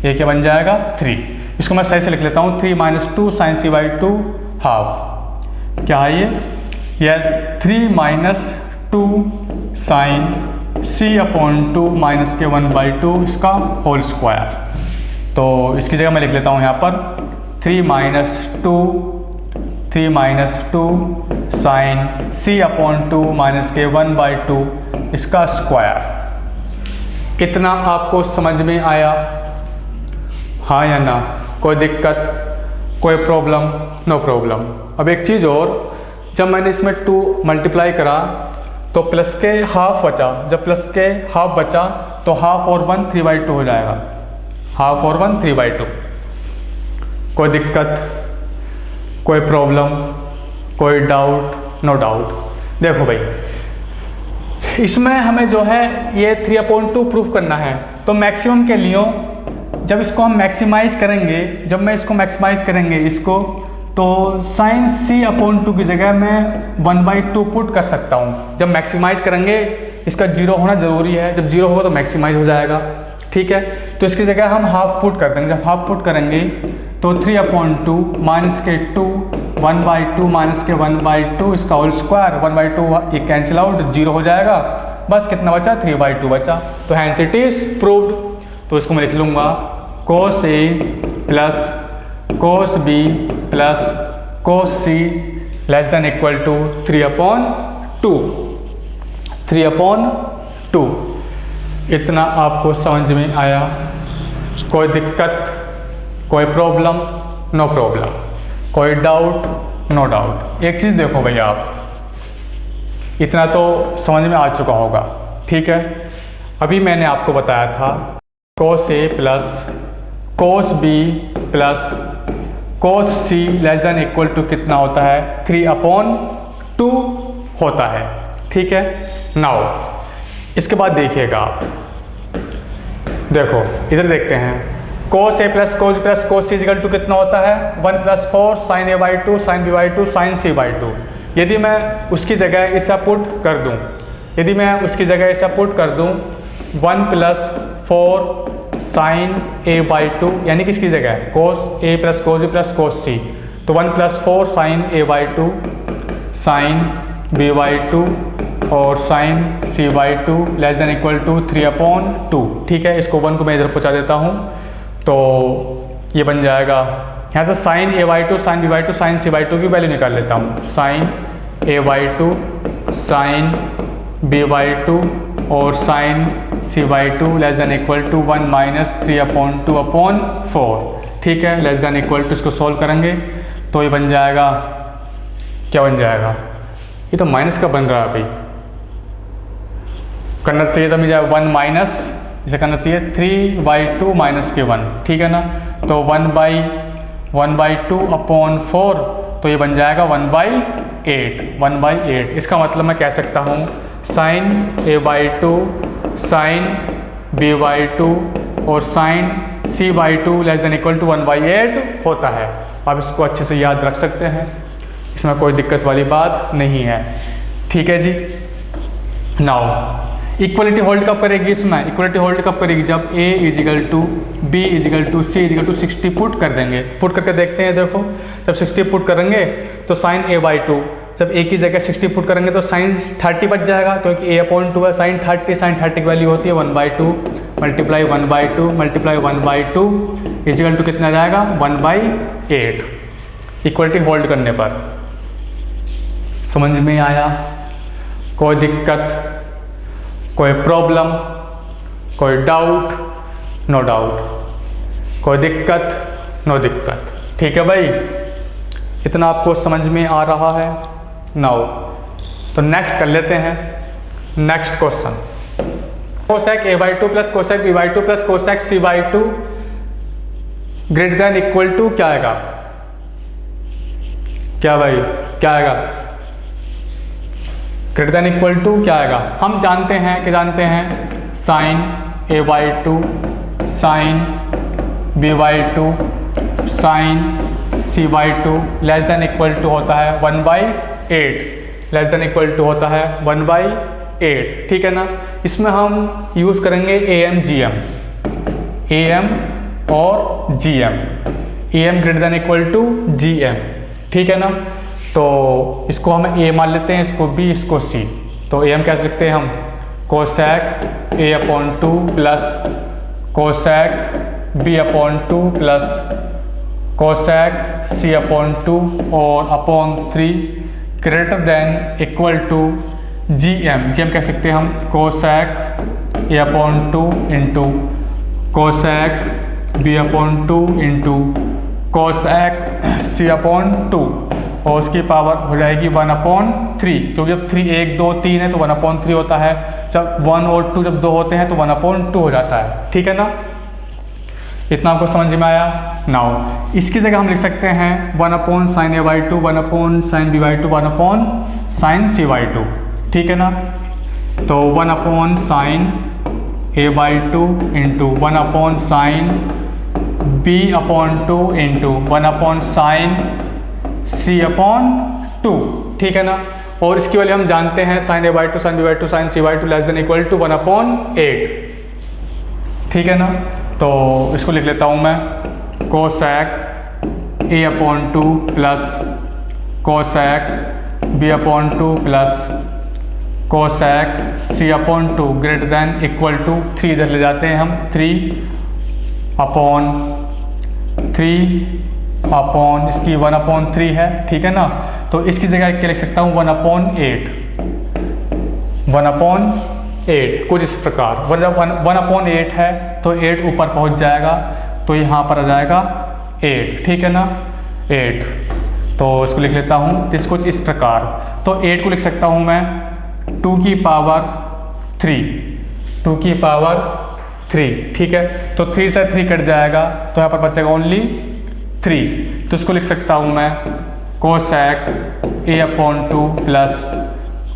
ये क्या बन जाएगा 3। इसको मैं सही से लिख लेता हूँ, 3 माइनस 2 साइन C/2 हाफ, क्या है ये 3 minus 2 sine C upon 2 minus के 1/2 इसका होल स्क्वायर। तो इसकी जगह मैं लिख लेता हूँ यहाँ पर 3 minus 2 sine C upon 2 minus के 1/2 इसका स्क्वायर। इतना आपको समझ में आया, हाँ या ना, कोई दिक्कत, कोई प्रॉब्लम, नो प्रॉब्लम। अब एक चीज़ और, जब मैंने इसमें 2 मल्टीप्लाई करा तो प्लस के हाफ बचा, जब प्लस के हाफ बचा तो हाफ और 1 3/2 हो जाएगा, हाफ और 1 3/2। कोई दिक्कत, कोई प्रॉब्लम, कोई डाउट, नो डाउट। देखो भाई, इसमें हमें जो है ये 3/2 प्रूफ करना है, तो मैक्सिमम के लिए जब इसको हम मैक्सिमाइज करेंगे, जब मैं इसको मैक्सिमाइज करेंगे इसको, तो साइन C अपॉन 2 की जगह मैं 1/2 पुट कर सकता हूँ। जब मैक्सिमाइज करेंगे इसका 0 होना ज़रूरी है, जब 0 होगा तो मैक्सिमाइज हो जाएगा, ठीक है। तो इसकी जगह हम हाफ पुट कर देंगे, जब हाफ पुट करेंगे तो 3/2 माइनस के 2 1/2 माइनस के 1/2 इसका होल स्क्वायर, 1/2 ये कैंसिल आउट, 0 हो जाएगा, बस कितना बचा, 3/2 बचा। तो हैंस इट इज प्रूव्ड। तो इसको मैं लिख लूँगा cos A plus cos B plus cos C less than equal to 3/2, 3/2। इतना आपको समझ में आया? कोई दिक्कत, कोई प्रॉब्लम? No problem. कोई डाउट? No doubt. एक चीज़ देखो भैया, आप इतना तो समझ में आ चुका होगा, ठीक है। अभी मैंने आपको बताया था cos A plus cos B plus cos C less than equal to कितना होता है? 3/2 होता है, ठीक है। नाउ इसके बाद देखिएगा आप, देखो इधर देखते हैं, cos A plus cos B plus cos C equal to कितना होता है? 1 + 4 sin A/2 sin B/2 sin C/2। यदि मैं उसकी जगह इसे पुट कर दूं, यदि मैं उसकी जगह इसे पुट कर दूं 1 + 4 sin A/2, यानी कि इसकी जगह cos A plus cos B plus cos C, तो 1 + 4 sin A/2 sin B/2 और sin C/2 less than equal to 3/2, ठीक है। इसको 1 को मैं इधर पहुँचा देता हूँ, तो ये बन जाएगा यहाँ से sin A/2 sin B/2 sin C/2 की वैल्यू निकाल लेता हूँ। sin A/2 sin B/2 और sin C/2 less than equal to 1 - 3/2/4, ठीक है। लेस देन इक्वल टू इसको सॉल्व करेंगे तो ये बन जाएगा, क्या बन जाएगा? ये तो माइनस का बन रहा है भाई, करना चाहिए था मुझे 1 माइनस, इसे करना चाहिए 3/2 - 1, ठीक है ना। तो 1/2/4, तो ये बन जाएगा 1/8, 1/8। इसका मतलब मैं कह सकता हूँ sin A/2 sin B/2 और sin C/2 less than equal to 1/8 होता है। आप इसको अच्छे से याद रख सकते हैं, इसमें कोई दिक्कत वाली बात नहीं है, ठीक है जी। नाउ इक्वलिटी होल्ड कब करेगी? इसमें इक्वलिटी होल्ड कब करेगी? जब A = B = C = 60 पुट कर देंगे। पुट करके देखते हैं, देखो जब 60 पुट करेंगे तो sin A/2, जब A की जगह 60 पुट करेंगे तो sin 30 बच जाएगा, क्योंकि A/2 है। sin 30 की वैल्यू होती है 1/2 × 1/2 × 1/2 इजिकल टू कितना जाएगा? 1/8। इक्वलिटी होल्ड करने पर समझ में आया? कोई दिक्कत, कोई प्रॉब्लम, कोई डाउट? No doubt. कोई दिक्कत? नो दिक्कत, ठीक है भाई। इतना आपको समझ में आ रहा है? नाउ तो नेक्स्ट कर लेते हैं, next question. cosec A/2 plus cosec B/2 plus cosec C/2 greater than equal to क्या आएगा? क्या भाई, क्या आएगा? ग्रेटर देन इक्वल टू क्या आएगा? हम जानते हैं कि sin A/2 sin B/2 sin C/2 less than equal to होता है 1/8, लेस देन इक्वल टू होता है 1/8, ठीक है ना। इसमें हम यूज़ करेंगे AM और GM, AM greater than equal to GM, ठीक है ना। तो इसको हम A मान लेते हैं, इसको B, इसको C। तो AM कैसे लिखते हैं हम? cosec A/2 plus cosec B/2 plus cosec C/2 और upon 3 greater than equal to GM कह सकते हैं हम cosec A/2 into cosec B/2 into cosec C/2 और उसकी पावर हो जाएगी 1/3, क्योंकि जब 3 1 2 3 है तो 1/3 होता है, जब 1 और 2 जब 2 होते हैं तो 1/2 हो जाता है, ठीक है ना। इतना आपको समझ में आया? नाउ इसकी जगह हम लिख सकते हैं 1/sin A/2 1/sin B/2 1/sin C/2, ठीक है ना। तो 1/sin A/2 into 1/sin B/2 into 1/sin C/2, ठीक है ना। और इसकी वैल्यू हम जानते हैं sin A/2 sin B/2 sin C/2 less than equal to 1/8, ठीक है ना। तो इसको लिख लेता हूँ मैं cosec A/2 plus cosec B/2 plus cosec C/2 greater than equal to 3 इधर ले जाते हैं हम, 3/3 इसकी 1/3 है, ठीक है ना। तो इसकी जगह क्या लिख सकता हूँ 1/8, 1/8 कुछ इस प्रकार। 1/8 है तो 8 ऊपर पहुँच जाएगा, तो यहाँ पर आ जाएगा 8, ठीक है ना, 8। तो इसको लिख लेता हूँ इसको इस प्रकार। तो 8 को लिख सकता हूँ मैं 2 की पावर 3, 2 की पावर 3, ठीक है। तो 3 से 3 कट जाएगा, तो यहाँ पर बचेगा ओनली 3। तो इसको लिख सकता हूँ मैं cosec A/2 plus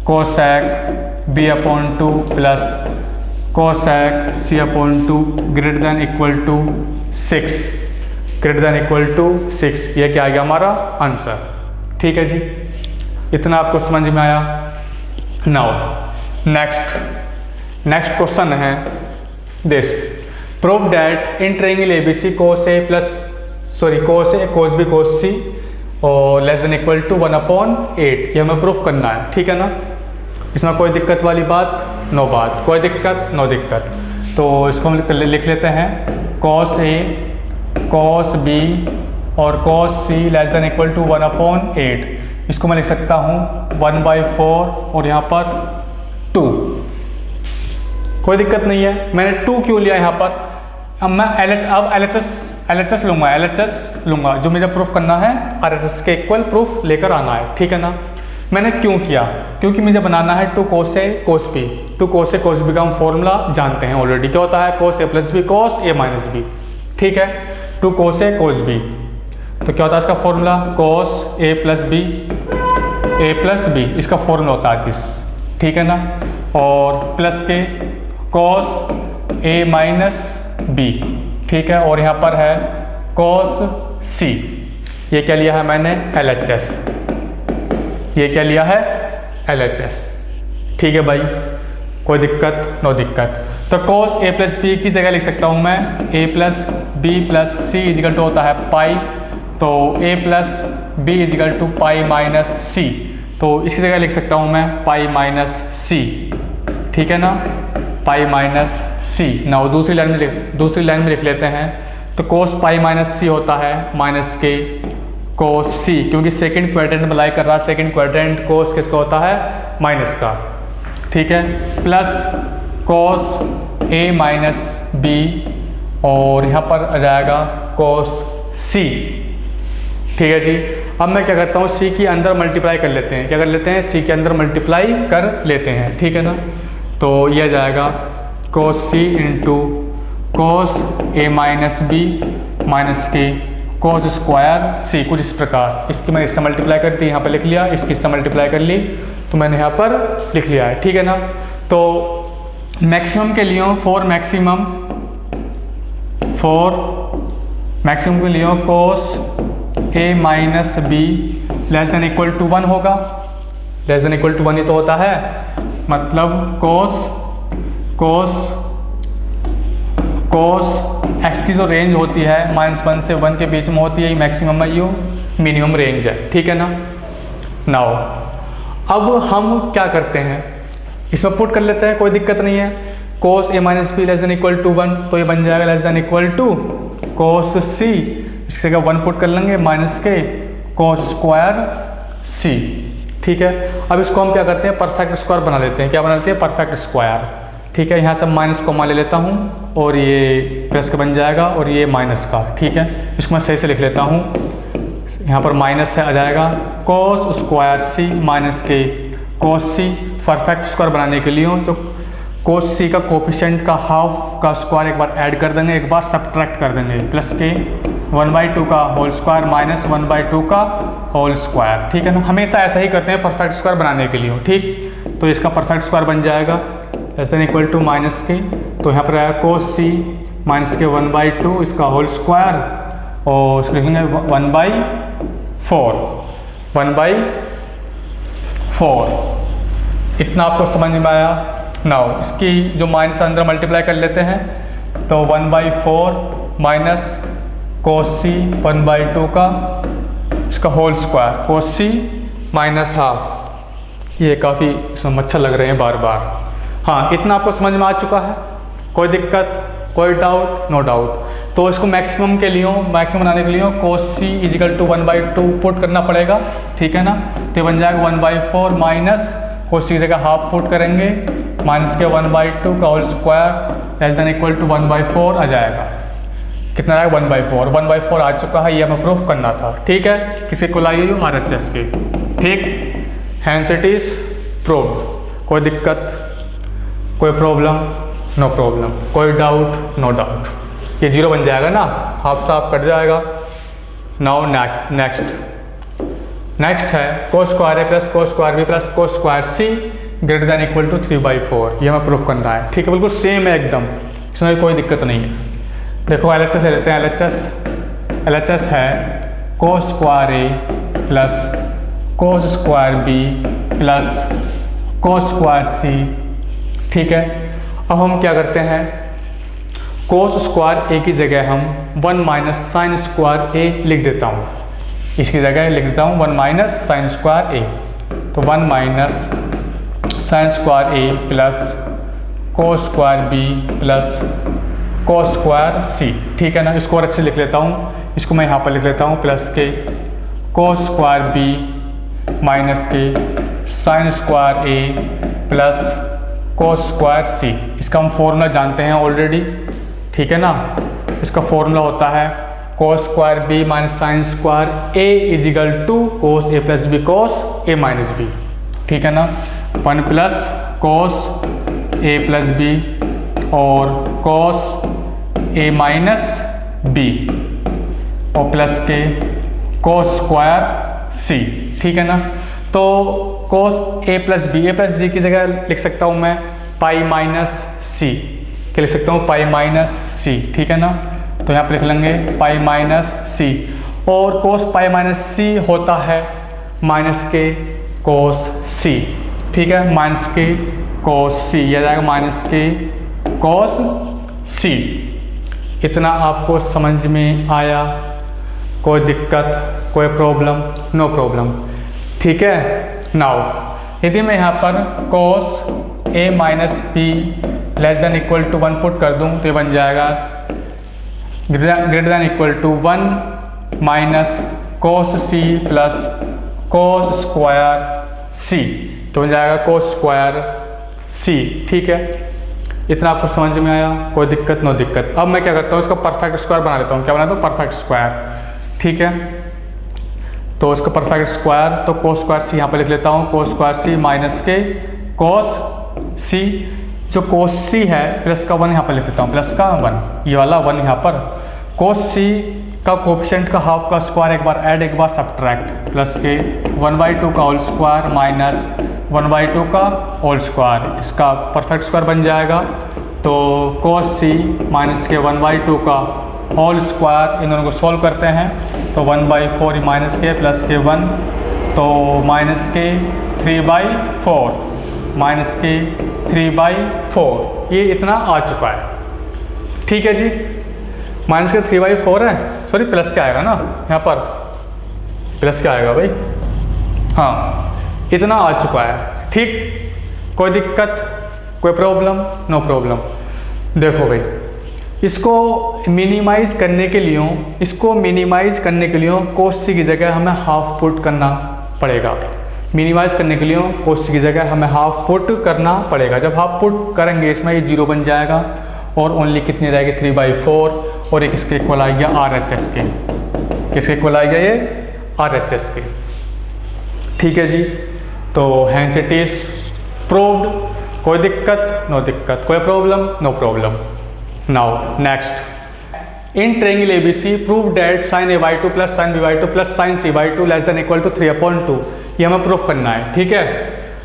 cosec B/2 plus cosec C/2 greater than equal to 6, greater than equal to 6। ये क्या आ गया हमारा आंसर, ठीक है जी। इतना आपको समझ में आया। नाउ नेक्स्ट क्वेश्चन है this, prove that in triangle ABC cos A cos B cos C और लेस देन इक्वल टू 1/8, ये हमें प्रूफ करना है, ठीक है ना। इसमें कोई दिक्कत वाली बात, नो बात, कोई दिक्कत नो दिक्कत। तो इसको हम लिख लेते हैं cos A cos B और cos C less than equal to 1/8। इसको मैं लिख सकता हूँ 1/4 और यहाँ पर 2, कोई दिक्कत नहीं है। मैंने 2 क्यों लिया यहाँ पर, अब मैं LHS लूँगा, जो मुझे प्रूफ करना है RHS के इक्वल प्रूफ लेकर आना है, ठीक है ना। मैंने क्यों किया, क्योंकि मुझे बनाना है 2 cos A cos B। 2 cos A cos B का हम फॉर्मूला जानते हैं ऑलरेडी, क्या होता है cos A plus B cos A minus B, ठीक है। 2 cos A cos B, तो क्या होता है इसका formula cos A plus B, इसका फॉर्मूला होता है दिस, ठीक है ना। और प्लस के cos A माइनस B, ठीक है। और यहाँ पर है cos C, ये क्या लिया है मैंने LHS, ये क्या लिया है LHS, ठीक है भाई, कोई दिक्कत नो दिक्कत। तो cos A प्लस B की जगह लिख सकता हूँ मैं A plus B plus C is equal to होता है पाई, तो A plus B is equal to pi minus C, तो इसकी जगह लिख सकता हूँ मैं पाई माइनस C, ठीक है ना, पाई माइनस C। ना दूसरी लाइन में लिख लेते हैं, तो cos पाई माइनस C होता है माइनस के cos C, क्योंकि सेकंड क्वाड्रेंट में लाई कर रहा है, सेकंड क्वाड्रेंट cos किसका होता है माइनस का, ठीक है, plus cos A minus B और यहाँ पर आ जाएगा cos C, ठीक है जी। अब मैं क्या करता हूँ C के अंदर मल्टीप्लाई कर लेते हैं, क्या कर लेते हैं C के अंदर मल्टीप्लाई कर लेते हैं, ठीक है ना। तो यह जाएगा cos C into cos A minus B minus के cos स्क्वायर C, कुछ इस प्रकार। इसकी मैंने इससे मल्टीप्लाई कर दी, यहाँ पर लिख लिया, इसकी इससे मल्टीप्लाई कर ली, तो मैंने यहाँ पर लिख लिया है, ठीक है ना। तो मैक्सिमम के लिए फॉर मैक्सिमम के लिए cos A minus B less than equal to 1 होगा, लेस देन इक्वल टू 1 ही तो होता है, मतलब cos x की जो रेंज होती है -1 से 1 के बीच में होती है, ये मैक्सिमम है, ये मिनिमम रेंज है, ठीक है ना। नाउ अब हम क्या करते हैं, इसमें पुट कर लेते हैं, कोई दिक्कत नहीं है। cos A minus B less than equal to 1, तो ये बन जाएगा less than equal to cos C, इसकी जगह 1 पुट कर लेंगे माइनस के cos स्क्वायर C, ठीक है। अब इसको हम क्या करते हैं परफेक्ट स्क्वायर बना लेते हैं, क्या बना लेते हैं परफेक्ट स्क्वायर, ठीक है। यहाँ से माइनस को मान ले लेता हूँ और ये प्लस का बन जाएगा और ये माइनस का, ठीक है। इसको मैं सही से लिख लेता हूँ, यहाँ पर माइनस से आ जाएगा cos स्क्वायर C माइनस के cos C। परफेक्ट स्क्वायर बनाने के लिए जो cos C का कोफिशिएंट का हाफ का स्क्वायर एक बार ऐड कर देंगे, एक बार सब्ट्रैक्ट कर देंगे, प्लस के 1/2 का होल स्क्वायर माइनस 1/2 का होल स्क्वायर, ठीक है ना। हमेशा ऐसा ही करते हैं परफेक्ट स्क्वायर बनाने के लिए, ठीक। तो इसका परफेक्ट स्क्वायर बन जाएगा less than equal to minus के, तो यहाँ पर आएगा cos C माइनस के 1/2 इसका होल स्क्वायर और इसको लिखेंगे 1/4। इतना आपको समझ में आया। नाउ इसकी जो माइनस अंदर मल्टीप्लाई कर लेते हैं, तो 1/4 माइनस cos C 1/2 का इसका whole square cos C minus half. ये काफ़ी इसमें मच्छर लग रहे हैं बार बार। हाँ, इतना आपको समझ में आ चुका है, कोई दिक्कत कोई डाउट नो डाउट। तो इसको मैक्सिमम बनाने के लिए cos c is equal to 1/2 put करना पड़ेगा, ठीक है ना। तो ये बन जाएगा 1/4 माइनस cos c की जगह हाफ पुट करेंगे, माइनस के 1/2 का whole square less than equal to 1/4 आ जाएगा। कितना आएगा 1/4 आ चुका है, ये हमें प्रूफ करना था, ठीक है। किसी को लाइए RHS की, ठीक। Hence it is proved. कोई दिक्कत, कोई प्रॉब्लम, नो प्रॉब्लम, कोई डाउट, नो डाउट। ये 0 बन जाएगा ना, हाफ साफ कट जाएगा। नाउ नेक्स्ट है cos square a plus cos square b plus cos square c greater than equal to 3/4। ये हमें प्रूफ करना है, ठीक है। बिल्कुल सेम है एकदम, इसमें कोई दिक्कत नहीं है। देखो LHS ले लेते हैं। LHS है cos square a plus cos square b plus cos square c, ठीक है। अब हम क्या करते हैं, cos स्क्वायर a की जगह हम 1 माइनस साइन स्क्वायर a लिख देता हूँ। इसकी जगह लिख देता हूँ 1 माइनस साइन स्क्वायर a। तो 1 minus sine square a plus cos square b plus cos square c, ठीक है ना। इसको और अच्छे लिख लेता हूँ, इसको मैं यहाँ पर लिख लेता हूँ प्लस के cos square b minus K sign square a plus cos square c। इसका हम फॉर्मूला जानते हैं ऑलरेडी, ठीक है ना। इसका फॉर्मूला होता है cos square b minus sine square a is equal to cos a plus b cos a minus b, ठीक है ना। 1 plus cos a plus b और cos a माइनस b और प्लस के cos स्क्वायर c, ठीक है ना। तो cos a प्लस g की जगह लिख सकता हूँ मैं पाई माइनस c, क्या लिख सकता हूँ पाई माइनस c, ठीक है ना। तो यहाँ पर लिख लेंगे पाई माइनस c और cos पाई माइनस c होता है माइनस के cos c, ठीक है। माइनस के cos c, यह जाएगा माइनस के cos c। इतना आपको समझ में आया? कोई दिक्कत, कोई प्रॉब्लम, नो प्रॉब्लम, ठीक है। नाउ यदि मैं यहाँ पर cos a minus b less than equal to 1 put कर दूँ तो ये बन जाएगा greater than equal to 1 minus cos c plus cos square c, तो बन जाएगा cos स्क्वायर c, ठीक है। इतना आपको समझ में आया? कोई दिक्कत, नो दिक्कत। अब मैं क्या करता हूँ, इसका परफेक्ट स्क्वायर बना लेता हूँ। क्या बनाता हूँ? परफेक्ट स्क्वायर, ठीक है। तो इसका परफेक्ट स्क्वायर, तो cos स्क्वायर c यहाँ पर लिख लेता हूँ, cos स्क्वायर c माइनस के cos c, जो cos c है प्लस का 1 यहाँ पर लिख लेता हूँ, प्लस का 1, ये वाला 1 यहाँ पर। cos c का कोफिशिएंट का हाफ का स्क्वायर एक बार ऐड एक बार सब्ट्रैक्ट, प्लस के 1/2 का होल स्क्वायर माइनस 1/2 का होल स्क्वायर, इसका परफेक्ट स्क्वायर बन जाएगा। तो cos c माइनस के 1/2 का होल स्क्वायर, इन दोनों को सॉल्व करते हैं तो 1/4 माइनस के प्लस के 1, तो माइनस के 3/4 माइनस के 3/4, ये इतना आ चुका है, ठीक है जी। माइनस के 3/4 है, सॉरी प्लस क्या आएगा ना, यहाँ पर प्लस क्या आएगा भाई, हाँ इतना आ चुका है, ठीक। कोई दिक्कत, कोई प्रॉब्लम, नो प्रॉब्लम। देखो भाई, इसको मिनिमाइज करने के लिए cos c की जगह हमें हाफ पुट करना पड़ेगा। मिनिमाइज करने के लिए cos c की जगह हमें हाफ पुट करना पड़ेगा। जब हाफ पुट करेंगे इसमें ये 0 बन जाएगा और ओनली कितनी रहेगी 3/4, और एक इसके इक्वल आ गया RHS के, किसके इक्वल आ गया ये RHS के, ठीक है जी। तो हैंस इट इज प्रूव्ड। कोई दिक्कत, नो दिक्कत, कोई problem, no problem. Now next, in triangle ABC prove that sin a/2 plus sin b/2 plus sin c/2 less than equal to 3/2, ये हमें प्रूफ करना है, ठीक है।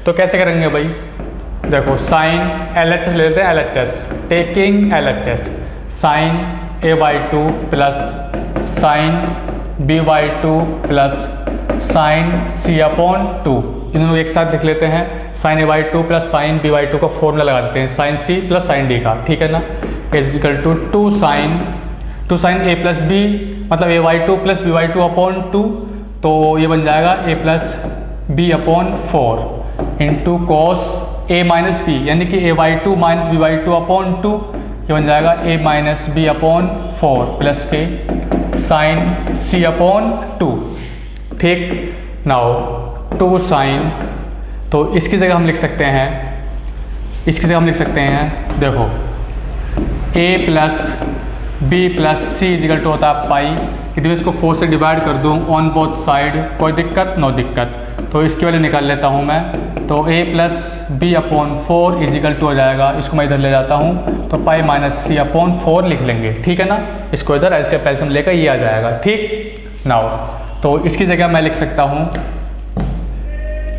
तो कैसे करेंगे भाई, देखो sin LHS ले लेते हैं, LHS taking LHS sin a/2 plus sin b/2 plus sin c/2, इन दोनों एक साथ लिख लेते हैं। sin a/2 plus sin b/2 का फॉर्मूला लगा देते हैं sin c plus sin d का, ठीक है ना। Equal to 2 sin a plus b, मतलब a/2 प्लस b/2/2, तो ये बन जाएगा a plus b/4 into cos a minus b, यानी कि a/2 माइनस b/2/2, ये बन जाएगा a minus B upon 4 plus K sine c upon 2। ठीक, नाउ 2 साइन, तो इसकी जगह हम लिख सकते हैं, देखो a plus B plus C is equal to होता है पाई। यदि मैं इसको 4 से डिवाइड कर दूँ ऑन बोथ साइड, कोई दिक्कत, नो दिक्कत, तो इसकी वैल्यू निकाल लेता हूँ मैं। तो a plus B upon 4 is equal to हो जाएगा, इसको मैं इधर ले जाता हूँ तो पाई माइनस सी अपॉन 4 लिख लेंगे। ठीक है ना, इसको इधर एलसीएम लेकर ये आ जाएगा। ठीक, नाउ तो इसकी जगह मैं लिख सकता हूँ,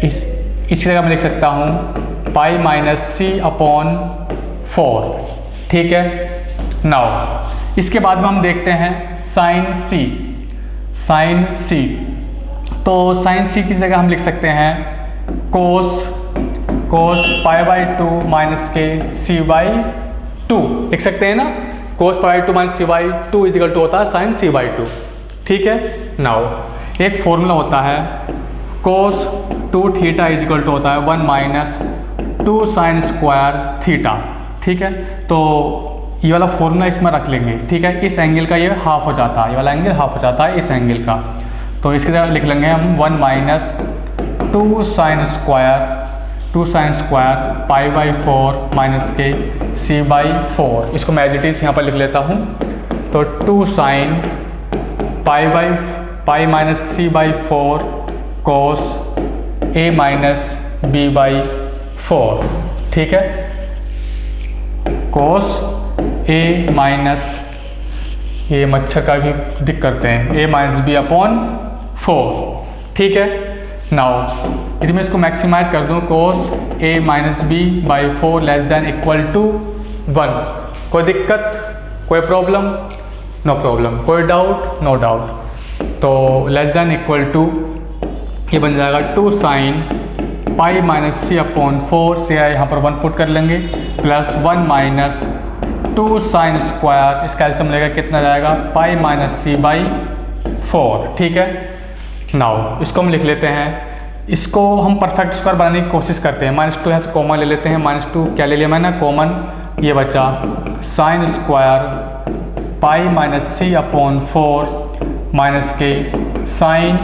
इसकी जगह मैं लिख सकता हूँ पाई माइनस सी अपॉन 4। ठीक है, नाउ इसके बाद में हम देखते हैं साइन सी। तो साइन सी की जगह हम लिख सकते हैं कोस पाई बाई 2 माइनस के सी बाई 2 लिख सकते हैं ना। Cos pi by 2 minus C by 2 is equal to होता है साइन सी बाई 2। ठीक है, नाउ एक फॉर्मूला होता है कोस 2 थीटा इजिकल टू होता है 1 माइनस 2 साइन स्क्वायर थीटा। ठीक है, तो ये वाला फॉर्मूला इसमें रख लेंगे। ठीक है, इस एंगल का ये हाफ हो जाता है, ये वाला एंगल हाफ हो जाता है इस एंगल का, तो इसकी जगह लिख लेंगे हम 1 minus 2 sine square pi by 4 minus के सी बाई 4। इसको मैं एज इट इज़ यहाँ पर लिख लेता हूँ। तो 2 sine pi minus C by 4 cos A minus B by 4। ठीक है, कोस ए माइनस, ये मच्छर का भी दिक करते हैं, ए माइनस बी अपॉन 4। ठीक है, नाउ यदि मैं इसको मैक्सिमाइज कर दूं cos A minus B by 4 less than equal to 1, कोई दिक्कत, कोई प्रॉब्लम, नो प्रॉब्लम, कोई डाउट, नो डाउट। तो लेस देन इक्वल टू ये बन जाएगा 2 sine pi minus C upon 4 से यहाँ पर 1 पुट कर लेंगे प्लस 1 माइनस 2 साइन स्क्वायर, इसका एलसीएम लेकर कितना जाएगा पाई माइनस सी बाई 4। ठीक है, नाउ इसको हम लिख लेते हैं, इसको हम परफेक्ट स्क्वायर बनाने की कोशिश करते हैं। -2 यहाँ से कॉमन ले लेते हैं, -2 क्या ले लिया मैंने कॉमन, ये बचा sine square pi minus C upon 4 minus K sine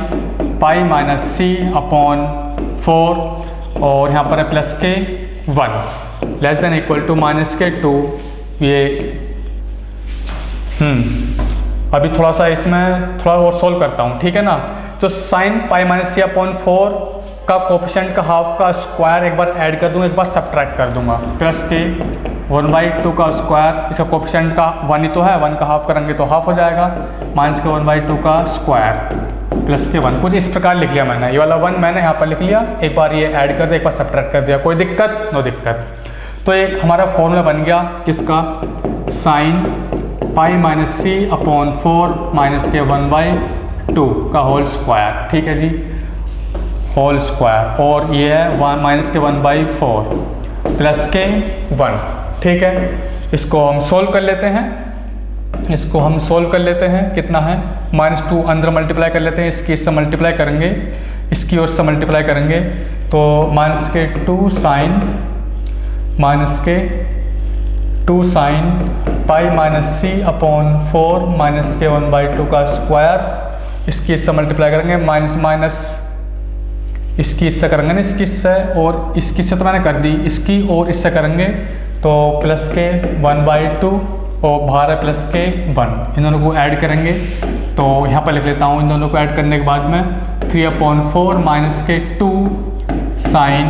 pi minus C upon 4 और यहाँ पर है प्लस के 1 less than equal to minus के 2। ये अभी थोड़ा सा इसमें थोड़ा और सोल्व करता हूँ। ठीक है ना, तो sine pi minus C upon 4 का कोफिशिएंट का हाफ का स्क्वायर एक बार ऐड कर दूंगा, एक बार सब्ट्रैक्ट कर दूंगा, प्लस के 1/2 का स्क्वायर, इसका कोफिशिएंट का 1 ही तो है, 1 का हाफ करेंगे तो हाफ हो जाएगा, माइनस के 1/2 का स्क्वायर प्लस के 1। कुछ इस प्रकार लिख लिया मैंने, ये वाला 1 मैंने यहाँ पर लिख लिया, एक बार ये ऐड कर दिया, एक बार सब्ट्रैक्ट कर दिया, कोई दिक्कत, नो दिक्कत। तो एक हमारा फॉर्मूला बन गया किसका, sign pi minus C upon 4 minus के 1/2 का होल स्क्वायर। ठीक है जी, होल स्क्वायर, और ये है 1 माइनस के 1/4 प्लस के 1। ठीक है, इसको हम सोल्व कर लेते हैं, कितना है -2 अंदर मल्टीप्लाई कर लेते हैं, इसकी इससे मल्टीप्लाई करेंगे, इसकी ओर से मल्टीप्लाई करेंगे, तो माइनस के 2 sine pi minus C upon 4 minus के 1/2 का स्क्वायर, इसकी इससे मल्टीप्लाई करेंगे, माइनस इसकी इससे करेंगे ना, इसकी इससे और इसकी इससे तो मैंने कर दी, इसकी और इससे करेंगे तो प्लस के 1/2 और बाहर है प्लस के 1, इन दोनों को ऐड करेंगे। तो यहाँ पर लिख लेता हूँ, इन दोनों को ऐड करने के बाद में 3/4 माइनस के 2 sine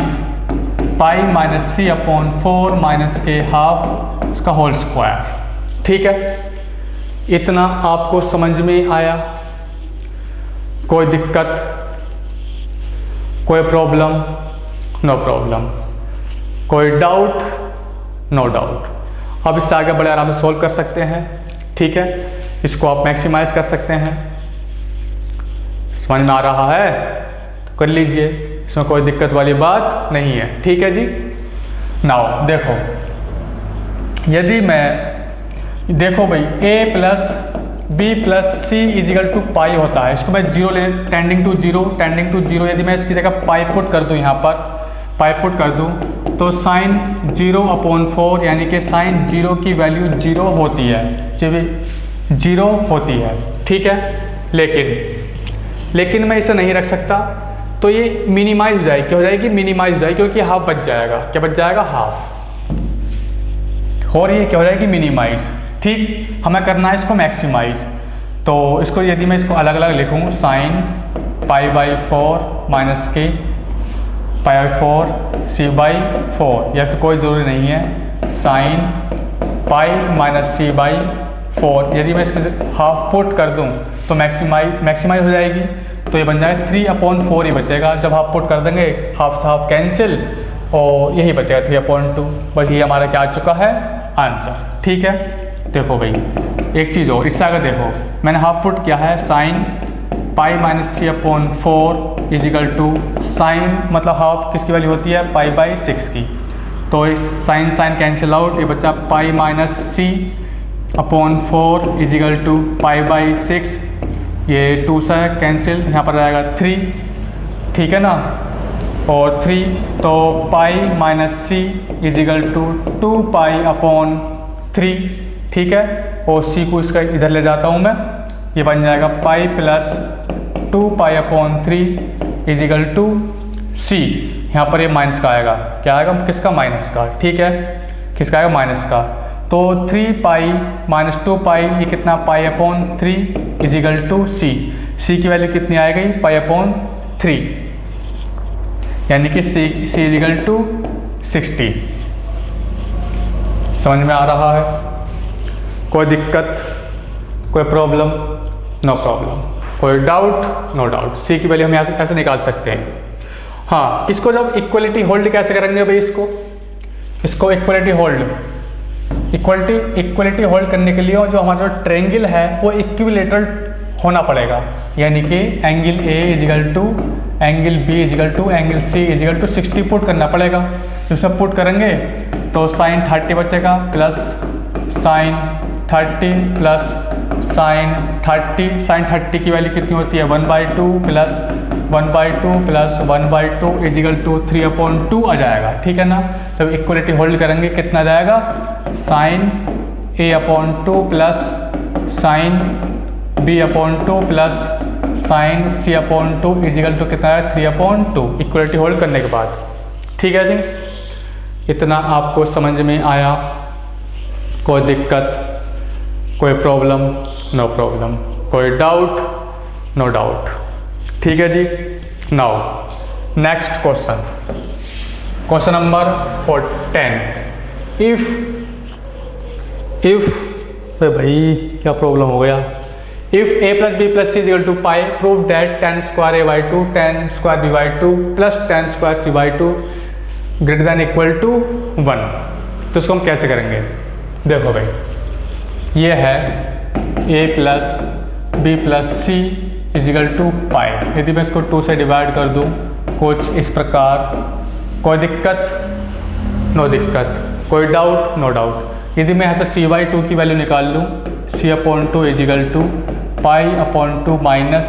pi minus C upon 4 minus के हाफ उसका होल स्क्वायर। ठीक है, इतना आपको समझ में आया, कोई दिक्कत, कोई प्रॉब्लम, नो प्रॉब्लम, कोई डाउट, नो डाउट। अब इससे आगे बड़े आराम से सोल्व कर सकते हैं। ठीक है, इसको आप मैक्सिमाइज कर सकते हैं, समझ में आ रहा है तो कर लीजिए, इसमें कोई दिक्कत वाली बात नहीं है। ठीक है जी, नाउ देखो, यदि मैं देखो भाई a plus B plus C is equal to pi होता है, इसको मैं जीरो ले टेंडिंग टू जीरो, यदि मैं इसकी जगह पाई पुट कर दूं यहाँ पर, पाई पुट कर दूँ तो साइन 0/4 यानी कि साइन 0 की वैल्यू 0 होती है, जब 0 होती है, ठीक है। लेकिन मैं इसे नहीं रख सकता, तो ये मिनिमाइज हो जाएगी। क्या हो जाएगी? मिनिमाइज हो जाएगी, क्योंकि हाफ बच जाएगा। क्या बच जाएगा? हाफ। और ये क्या हो जाएगी? मिनिमाइज। ठीक, हमें करना है इसको मैक्सिमाइज। तो इसको यदि मैं इसको अलग अलग लिखूँ, साइन π/4 माइनस के π/4 c/4, या फिर कोई ज़रूरी नहीं है, साइन π माइनस c/4। यदि मैं इसको हाफ पुट कर दूं तो मैक्सिमाइज हो जाएगी, तो ये बन जाएगा 3/4 ही बचेगा। जब हाफ पुट कर देंगे हाफ से हाफ कैंसिल, और यही बचेगा 3/2। बस ये हमारा क्या आ चुका है? आंसर। ठीक है, देखो भाई एक चीज़ और, इससे आगे देखो, मैंने हाफ पुट किया है sine π minus c/4 equal to sine, मतलब हाफ किसकी वैल्यू होती है? π/6 की। तो इस साइन कैंसिल आउट, ये बच्चा π माइनस c/4 इजिकल टू π/6, ये 2 से कैंसिल, यहाँ पर आएगा 3, ठीक है ना, और 3, तो π माइनस c इजिकल टू 2π/3, ठीक है। और c को इसका इधर ले जाता हूँ मैं, ये बन जाएगा π प्लस 2π/3 इजिकल टू c। यहाँ पर ये माइनस का आएगा, क्या आएगा? किसका? माइनस का, ठीक है। किसका आएगा? माइनस का। तो 3π माइनस 2π, ये कितना? π/3 इजिकल टू c। c की वैल्यू कितनी आएगी? π/3, यानी कि c इजिकल टू 60। समझ में आ रहा है? कोई दिक्कत, कोई प्रॉब्लम? No problem. कोई डाउट? No doubt. c की वैल्यू हम यहाँ से ऐसे निकाल सकते हैं। हाँ, इसको जब इक्वलिटी होल्ड कैसे करेंगे भाई? इसको इक्वलिटी होल्ड करने के लिए जो हमारा ट्रायंगल है वो इक्विलेटरल होना पड़ेगा, यानी कि angle A is equal to angle B is equal to angle C is equal to 60 put करना पड़ेगा। इसमें पुट करेंगे तो साइन 30 बचेगा, प्लस साइन 30 प्लस साइन 30 की वैल्यू कितनी होती है? 1/2 प्लस 1/2 प्लस 1/2 इजिकल टू 3/2 आ जाएगा, ठीक है ना। जब इक्वलिटी होल्ड करेंगे कितना जाएगा? Sine A/2 plus sine B/2 plus sine C/2 is equal to कितना है? 3/2, इक्वलिटी होल्ड करने के बाद। ठीक है जी, इतना आपको समझ में आया? कोई दिक्कत, कोई प्रॉब्लम? No problem. कोई डाउट? No doubt. ठीक है जी। Now next question number 10। If भाई क्या प्रॉब्लम हो गया? If a plus B plus C is equal to pi, prove that tan square a/2 tan square b/2 plus tan square c/2 greater than equal to 1। तो इसको हम कैसे करेंगे? देखो भाई, ये है a plus B plus C is equal to pi. यदि मैं इसको 2 से डिवाइड कर दूँ कुछ इस प्रकार, कोई दिक्कत? नो दिक्कत। कोई डाउट? No doubt. यदि मैं यहाँ से c/2 की वैल्यू निकाल लूँ, c/2 is equal to π/2 minus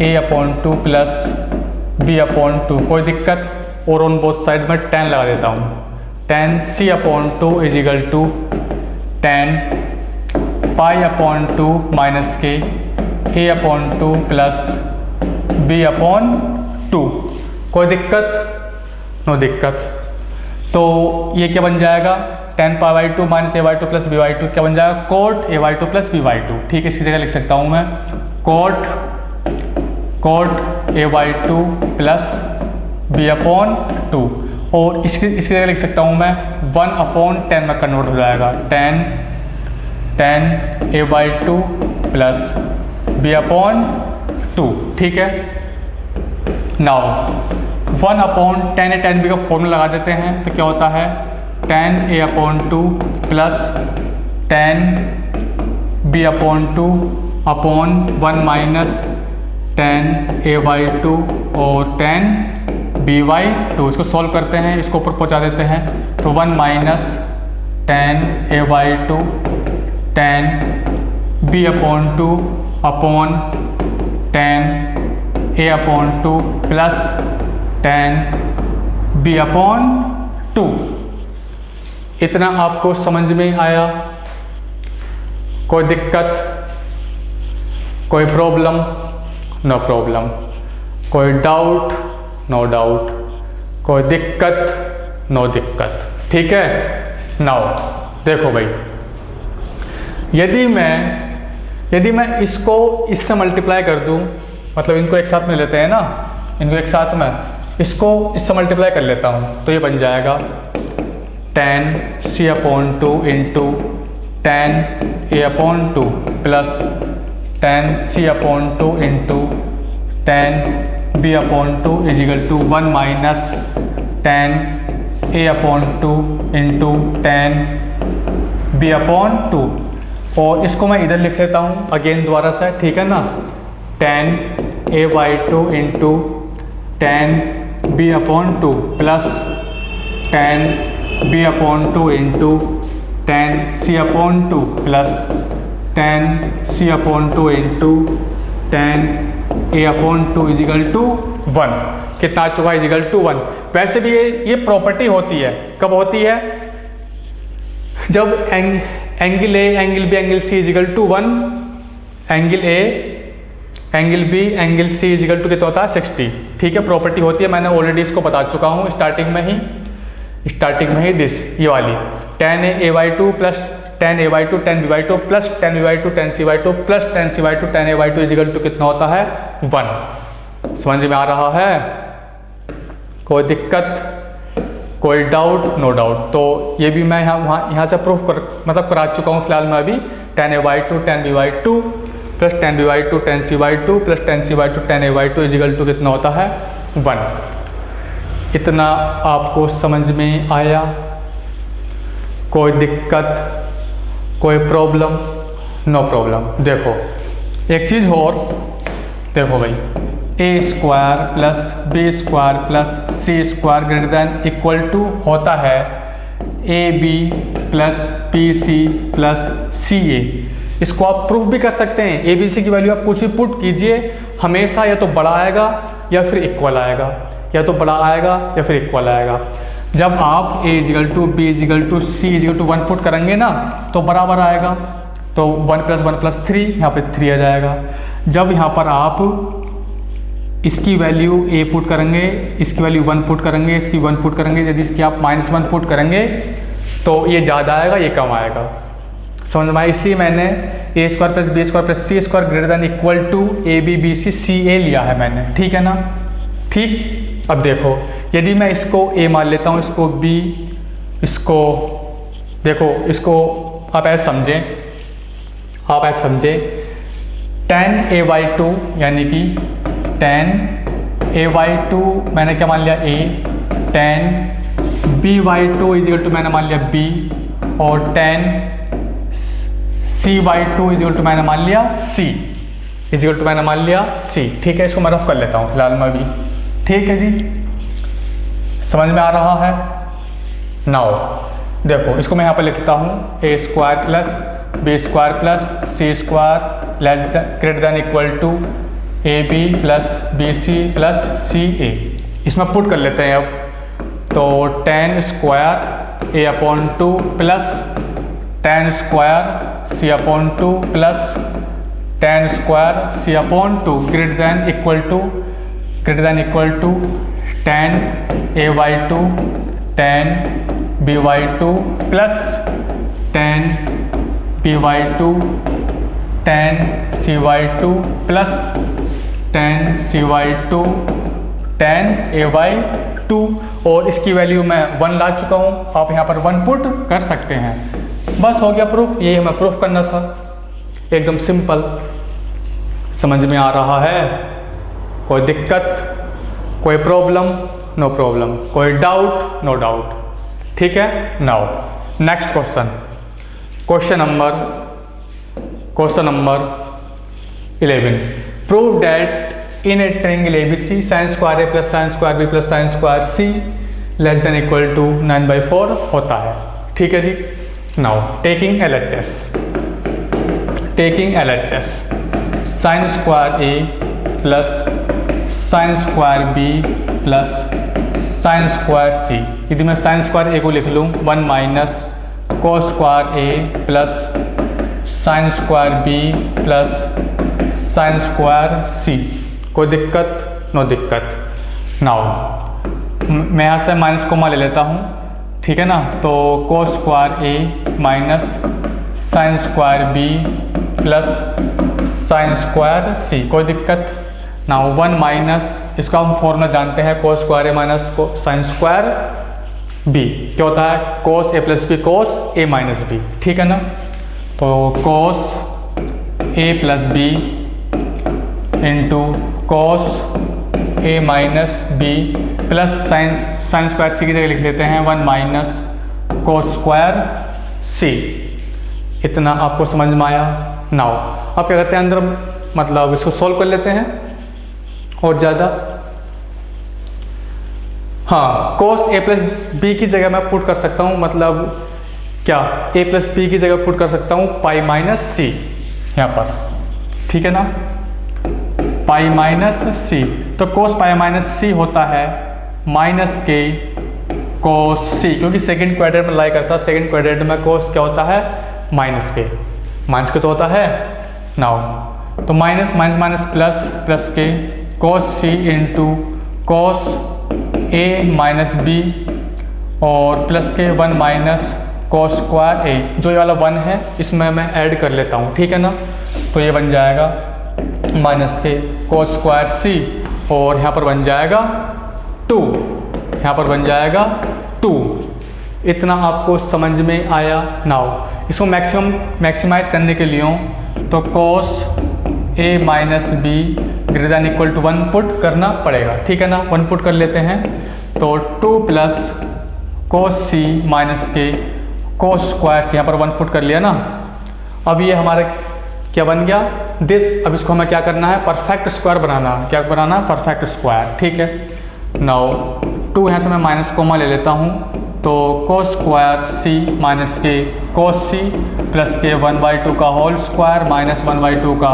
a/2 plus b/2, कोई दिक्कत? और ऑन बोथ साइड में tan लगा देता हूँ, tan c/2 is equal to tan π/2 minus के a/2 प्लस b/2, कोई दिक्कत? नो दिक्कत। तो ये क्या बन जाएगा? tan π/2 minus a/2 plus b/2 क्या बन जाएगा? cot a/2 plus b/2। ठीक है, इसकी जगह लिख सकता हूँ मैं cot a/2 प्लस b/2, और इसकी जगह लिख सकता हूँ मैं 1/10 में कन्वर्ट हो जाएगा, tan a/2 प्लस b/2। ठीक है, now 1/tan a tan b का फॉर्मूला लगा देते हैं, तो क्या होता है? tan a/2 plus tan b/2 upon 1 minus tan a/2 और tan b/2। इसको सॉल्व करते हैं, इसको ऊपर पहुंचा देते हैं, तो 1 minus tan a/2 tan b/2 upon tan a/2 plus tan B upon 2। इतना आपको समझ में आया? कोई दिक्कत, कोई प्रॉब्लम? No problem. कोई डाउट? No doubt. कोई दिक्कत? नो दिक्कत। ठीक है। नाउ देखो भाई, यदि मैं इसको इससे मल्टीप्लाई कर दूं, मतलब इनको एक साथ में लेते हैं ना, इनको एक साथ में, इसको इससे मल्टीप्लाई कर लेता हूं, तो ये बन जाएगा tan c upon 2 into tan a upon 2 plus tan c upon 2 into tan b upon 2 is equal to 1 minus tan a upon 2 into tan b upon 2। और इसको मैं इधर लिख लेता हूँ अगेन दोबारा से, ठीक है ना, tan a by 2 into tan b upon 2 plus tan b upon 2 into tan c upon 2 plus tan c upon 2 into tan a upon 2 is equal to 1। कितना आ चुका है? Is equal to 1। वैसे भी ये प्रॉपर्टी होती है, कब होती है? जब angle A, angle B, angle C is equal to 1, angle A, angle B, angle C is equal to कितना होता है? 60। ठीक है, प्रॉपर्टी होती है, मैंने ऑलरेडी इसको बता चुका हूँ स्टार्टिंग में ही दिस, ये वाली tan a by 2 plus tan a by 2 tan b by 2 plus tan b by 2 tan c by 2 plus tan c by 2 tan a by 2 is equal to कितना होता है? 1। समझ में आ रहा है? कोई दिक्कत, कोई डाउट? No doubt. तो ये भी मैं यहाँ से प्रूफ करा चुका हूँ फिलहाल मैं अभी। tan a by 2 tan b by 2 plus tan b by 2 tan c by 2 plus tan c by 2 tan a by 2 is equal to कितना होता है? 1। इतना आपको समझ में आया? कोई दिक्कत, कोई प्रॉब्लम? No problem. देखो एक चीज़ और देखो भाई, A square plus B square plus C square greater than equal to होता है ए B plus B C plus C A. इसको आप प्रूफ भी कर सकते हैं। ए बी सी की वैल्यू आप कुछ भी पुट कीजिए, हमेशा या तो बड़ा आएगा या फिर इक्वल आएगा, या तो बड़ा आएगा या फिर इक्वल आएगा। जब आप a is equal to B is equal to C is equal to 1 put करेंगे ना, तो बराबर आएगा, तो 1 प्लस 1 प्लस 3 यहाँ पे 3 आ जाएगा। जब यहाँ पर आप इसकी वैल्यू a पुट करेंगे, इसकी वैल्यू 1 पुट करेंगे, इसकी 1 पुट करेंगे, यदि इसकी आप -1 पुट करेंगे तो ये ज़्यादा आएगा, ये कम आएगा। समझ में आया? इसलिए मैंने a square plus B square plus C square greater than equal to A B B C C A लिया है मैंने। ठीक है ना? ठीक। अब देखो, यदि मैं इसको a मान लेता हूँ, इसको b, इसको देखो, इसको आप ऐसे समझें, tan a बाई 2 यानी कि tan a बाई 2 मैंने क्या मान लिया? a, tan b by 2 is equal to मैंने मान लिया b, और tan c by 2 is equal to मैंने मान लिया c, इजिकल टू मैंने मान लिया c। ठीक है, इसको मैं रफ कर लेता हूँ फिलहाल मैं अभी। ठीक है जी, समझ में आ रहा है? नाउ देखो, इसको मैं यहाँ पर लिखता हूँ A square plus B square plus C square less greater than equal to A B plus B C plus C A. इसमें पुट कर लेते हैं अब, तो tan square A upon 2 plus tan square C upon 2 plus tan square C upon 2 greater than equal to tan a by 2 tan b by 2 plus tan b by 2 tan c by 2 plus tan c by 2 tan a by 2। और इसकी value मैं 1 ला चुका हूँ, आप यहाँ पर 1 put कर सकते हैं। बस हो गया प्रूफ, ये हमें प्रूफ करना था, एकदम सिंपल। समझ में आ रहा है? कोई दिक्कत, कोई प्रॉब्लम? No problem. कोई डाउट? No doubt. ठीक है। Now next question number 11। Prove that in a triangle ABC sin square A plus sin square B plus sin square C less than equal to 9/4 होता है। ठीक है जी। Now taking LHS sin square A plus sin square B plus sine square C. यदि मैं sine square A को लिख लूँ 1 माइनस कोस स्क्वायर ए plus sine square B plus sine square C. कोई दिक्कत? नो दिक्कत। नाउ मैं यहाँ से माइनस कोमा ले लेता हूँ, ठीक है ना। तो cos square A minus sine square B plus sine square C. कोई दिक्कत? नाउ 1 माइनस, इसका हम फॉर्मूला जानते हैं, कोस स्क्वायर ए माइनस को साइन स्क्वायर बी क्या होता है? Cos A plus B cos A minus B, ठीक है ना। तो cos A plus B into cos A minus B plus sine square C की जगह लिख लेते हैं 1 माइनस कोस स्क्वायर सी। इतना आपको समझ में आया? नाउ अब क्या करते हैं, अंदर मतलब इसको सॉल्व कर लेते हैं और ज़्यादा। हाँ, कोस ए प्लस बी की जगह मैं पुट कर सकता हूँ, मतलब क्या ए प्लस बी की जगह पुट कर सकता हूँ पाई माइनस सी यहाँ पर, ठीक है ना। पाई माइनस सी, तो कोस पाई माइनस सी होता है माइनस के कोस सी, क्योंकि सेकंड क्वाड्रेंट में लाई करता है। सेकंड क्वाड्रेंट में कोस क्या होता है? माइनस के तो होता है। नाउ तो minus minus minus plus plus के कोस सी into cos A minus B और प्लस के 1 माइनस कोस स्क्वायर ए। जो ये वाला 1 है इसमें मैं ऐड कर लेता हूँ, ठीक है ना। तो ये बन जाएगा माइनस के कोस स्क्वायर सी और यहाँ पर बन जाएगा 2, यहाँ पर बन जाएगा 2। इतना आपको समझ में आया? नाउ इसको मैक्सिमाइज करने के लिए तो cos A minus B greater than equal to 1 put करना पड़ेगा, ठीक है ना। 1 पुट कर लेते हैं तो 2 प्लस कोस सी माइनस के कोस स्क्वायर सी, यहाँ पर 1 पुट कर लिया ना। अब ये हमारे क्या बन गया? दिस। अब इसको हमें क्या करना है? परफेक्ट स्क्वायर बनाना। क्या बनाना? परफेक्ट स्क्वायर, ठीक है। नाउ 2 यहाँ से मैं माइनस कोमा ले लेता हूँ, तो कोस स्क्वायर सी माइनस के कोस सी प्लस के 1/2 का होल स्क्वायर माइनस 1/2 का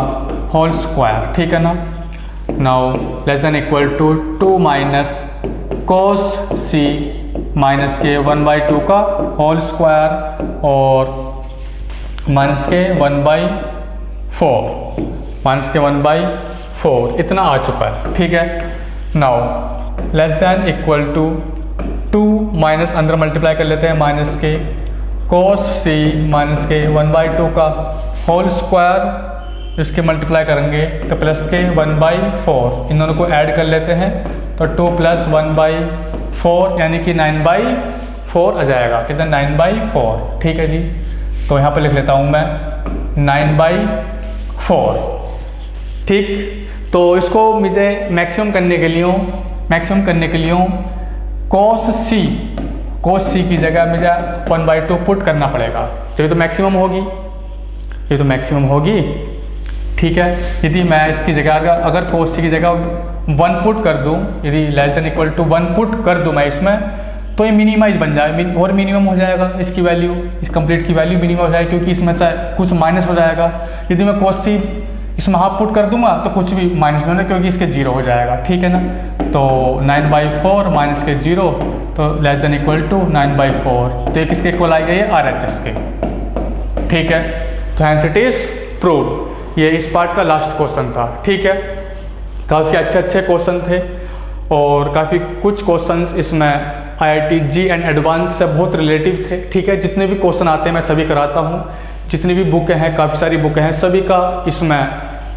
होल स्क्वायर, ठीक है ना। Now less than equal to 2 minus cos C minus के 1/2 का होल स्क्वायर और माइनस के 1/4, माइनस के 1/4। इतना आ चुका है, ठीक है। Now less than equal to 2 minus अंदर मल्टीप्लाई कर लेते हैं माइनस के कोस सी माइनस के 1/2 का होल स्क्वायर, इसके मल्टीप्लाई करेंगे तो प्लस के 1/4। इन दोनों को ऐड कर लेते हैं तो 2 प्लस 1/4 यानी कि 9/4 आ जाएगा। कितना? 9/4, ठीक है जी। तो यहाँ पर लिख लेता हूँ मैं 9/4, ठीक। तो इसको मुझे मैक्सिमम करने के लिए कोस सी की जगह मुझे 1/2 पुट करना पड़ेगा। तो ये तो मैक्सिमम होगी, ठीक है। यदि मैं इसकी जगह अगर कोस सी की जगह 1 पुट कर दूं, यदि less than equal to 1 put कर दूं मैं इसमें, तो ये मिनिमाइज बन जाएगा और मिनिमम हो जाएगा। इसकी वैल्यू, इस कंप्लीट की वैल्यू मिनिमम हो जाएगी, क्योंकि इसमें से कुछ माइनस हो जाएगा। यदि मैं कोस सी इसमें हाफ पुट कर दूंगा तो कुछ भी माइनस में होना, क्योंकि इसके 0 हो जाएगा, ठीक है ना। तो 9/4 माइनस के 0 तो लेस देन इक्वल टू 9/4। तो ये किसके इक्वल आएगा? ये RHS के, ठीक है। तो हैंस इट इज प्रूव्ड। ये इस पार्ट का लास्ट क्वेश्चन था, ठीक है। काफ़ी अच्छे क्वेश्चन थे और काफ़ी कुछ क्वेश्चंस इसमें IIT जी एंड एडवांस से बहुत रिलेटिव थे, ठीक है। जितने भी क्वेश्चन आते हैं मैं सभी कराता हूँ। जितनी भी बुकें हैं, काफ़ी सारी बुकें हैं, सभी का इसमें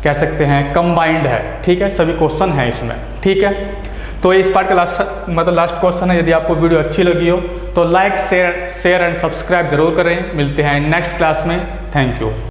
कह सकते हैं कंबाइंड है, ठीक है। सभी क्वेश्चन हैं इसमें, ठीक है। तो इस पार्ट का लास्ट क्वेश्चन है। यदि आपको वीडियो अच्छी लगी हो तो लाइक शेयर एंड सब्सक्राइब जरूर करें। मिलते हैं नेक्स्ट क्लास में। Thank you.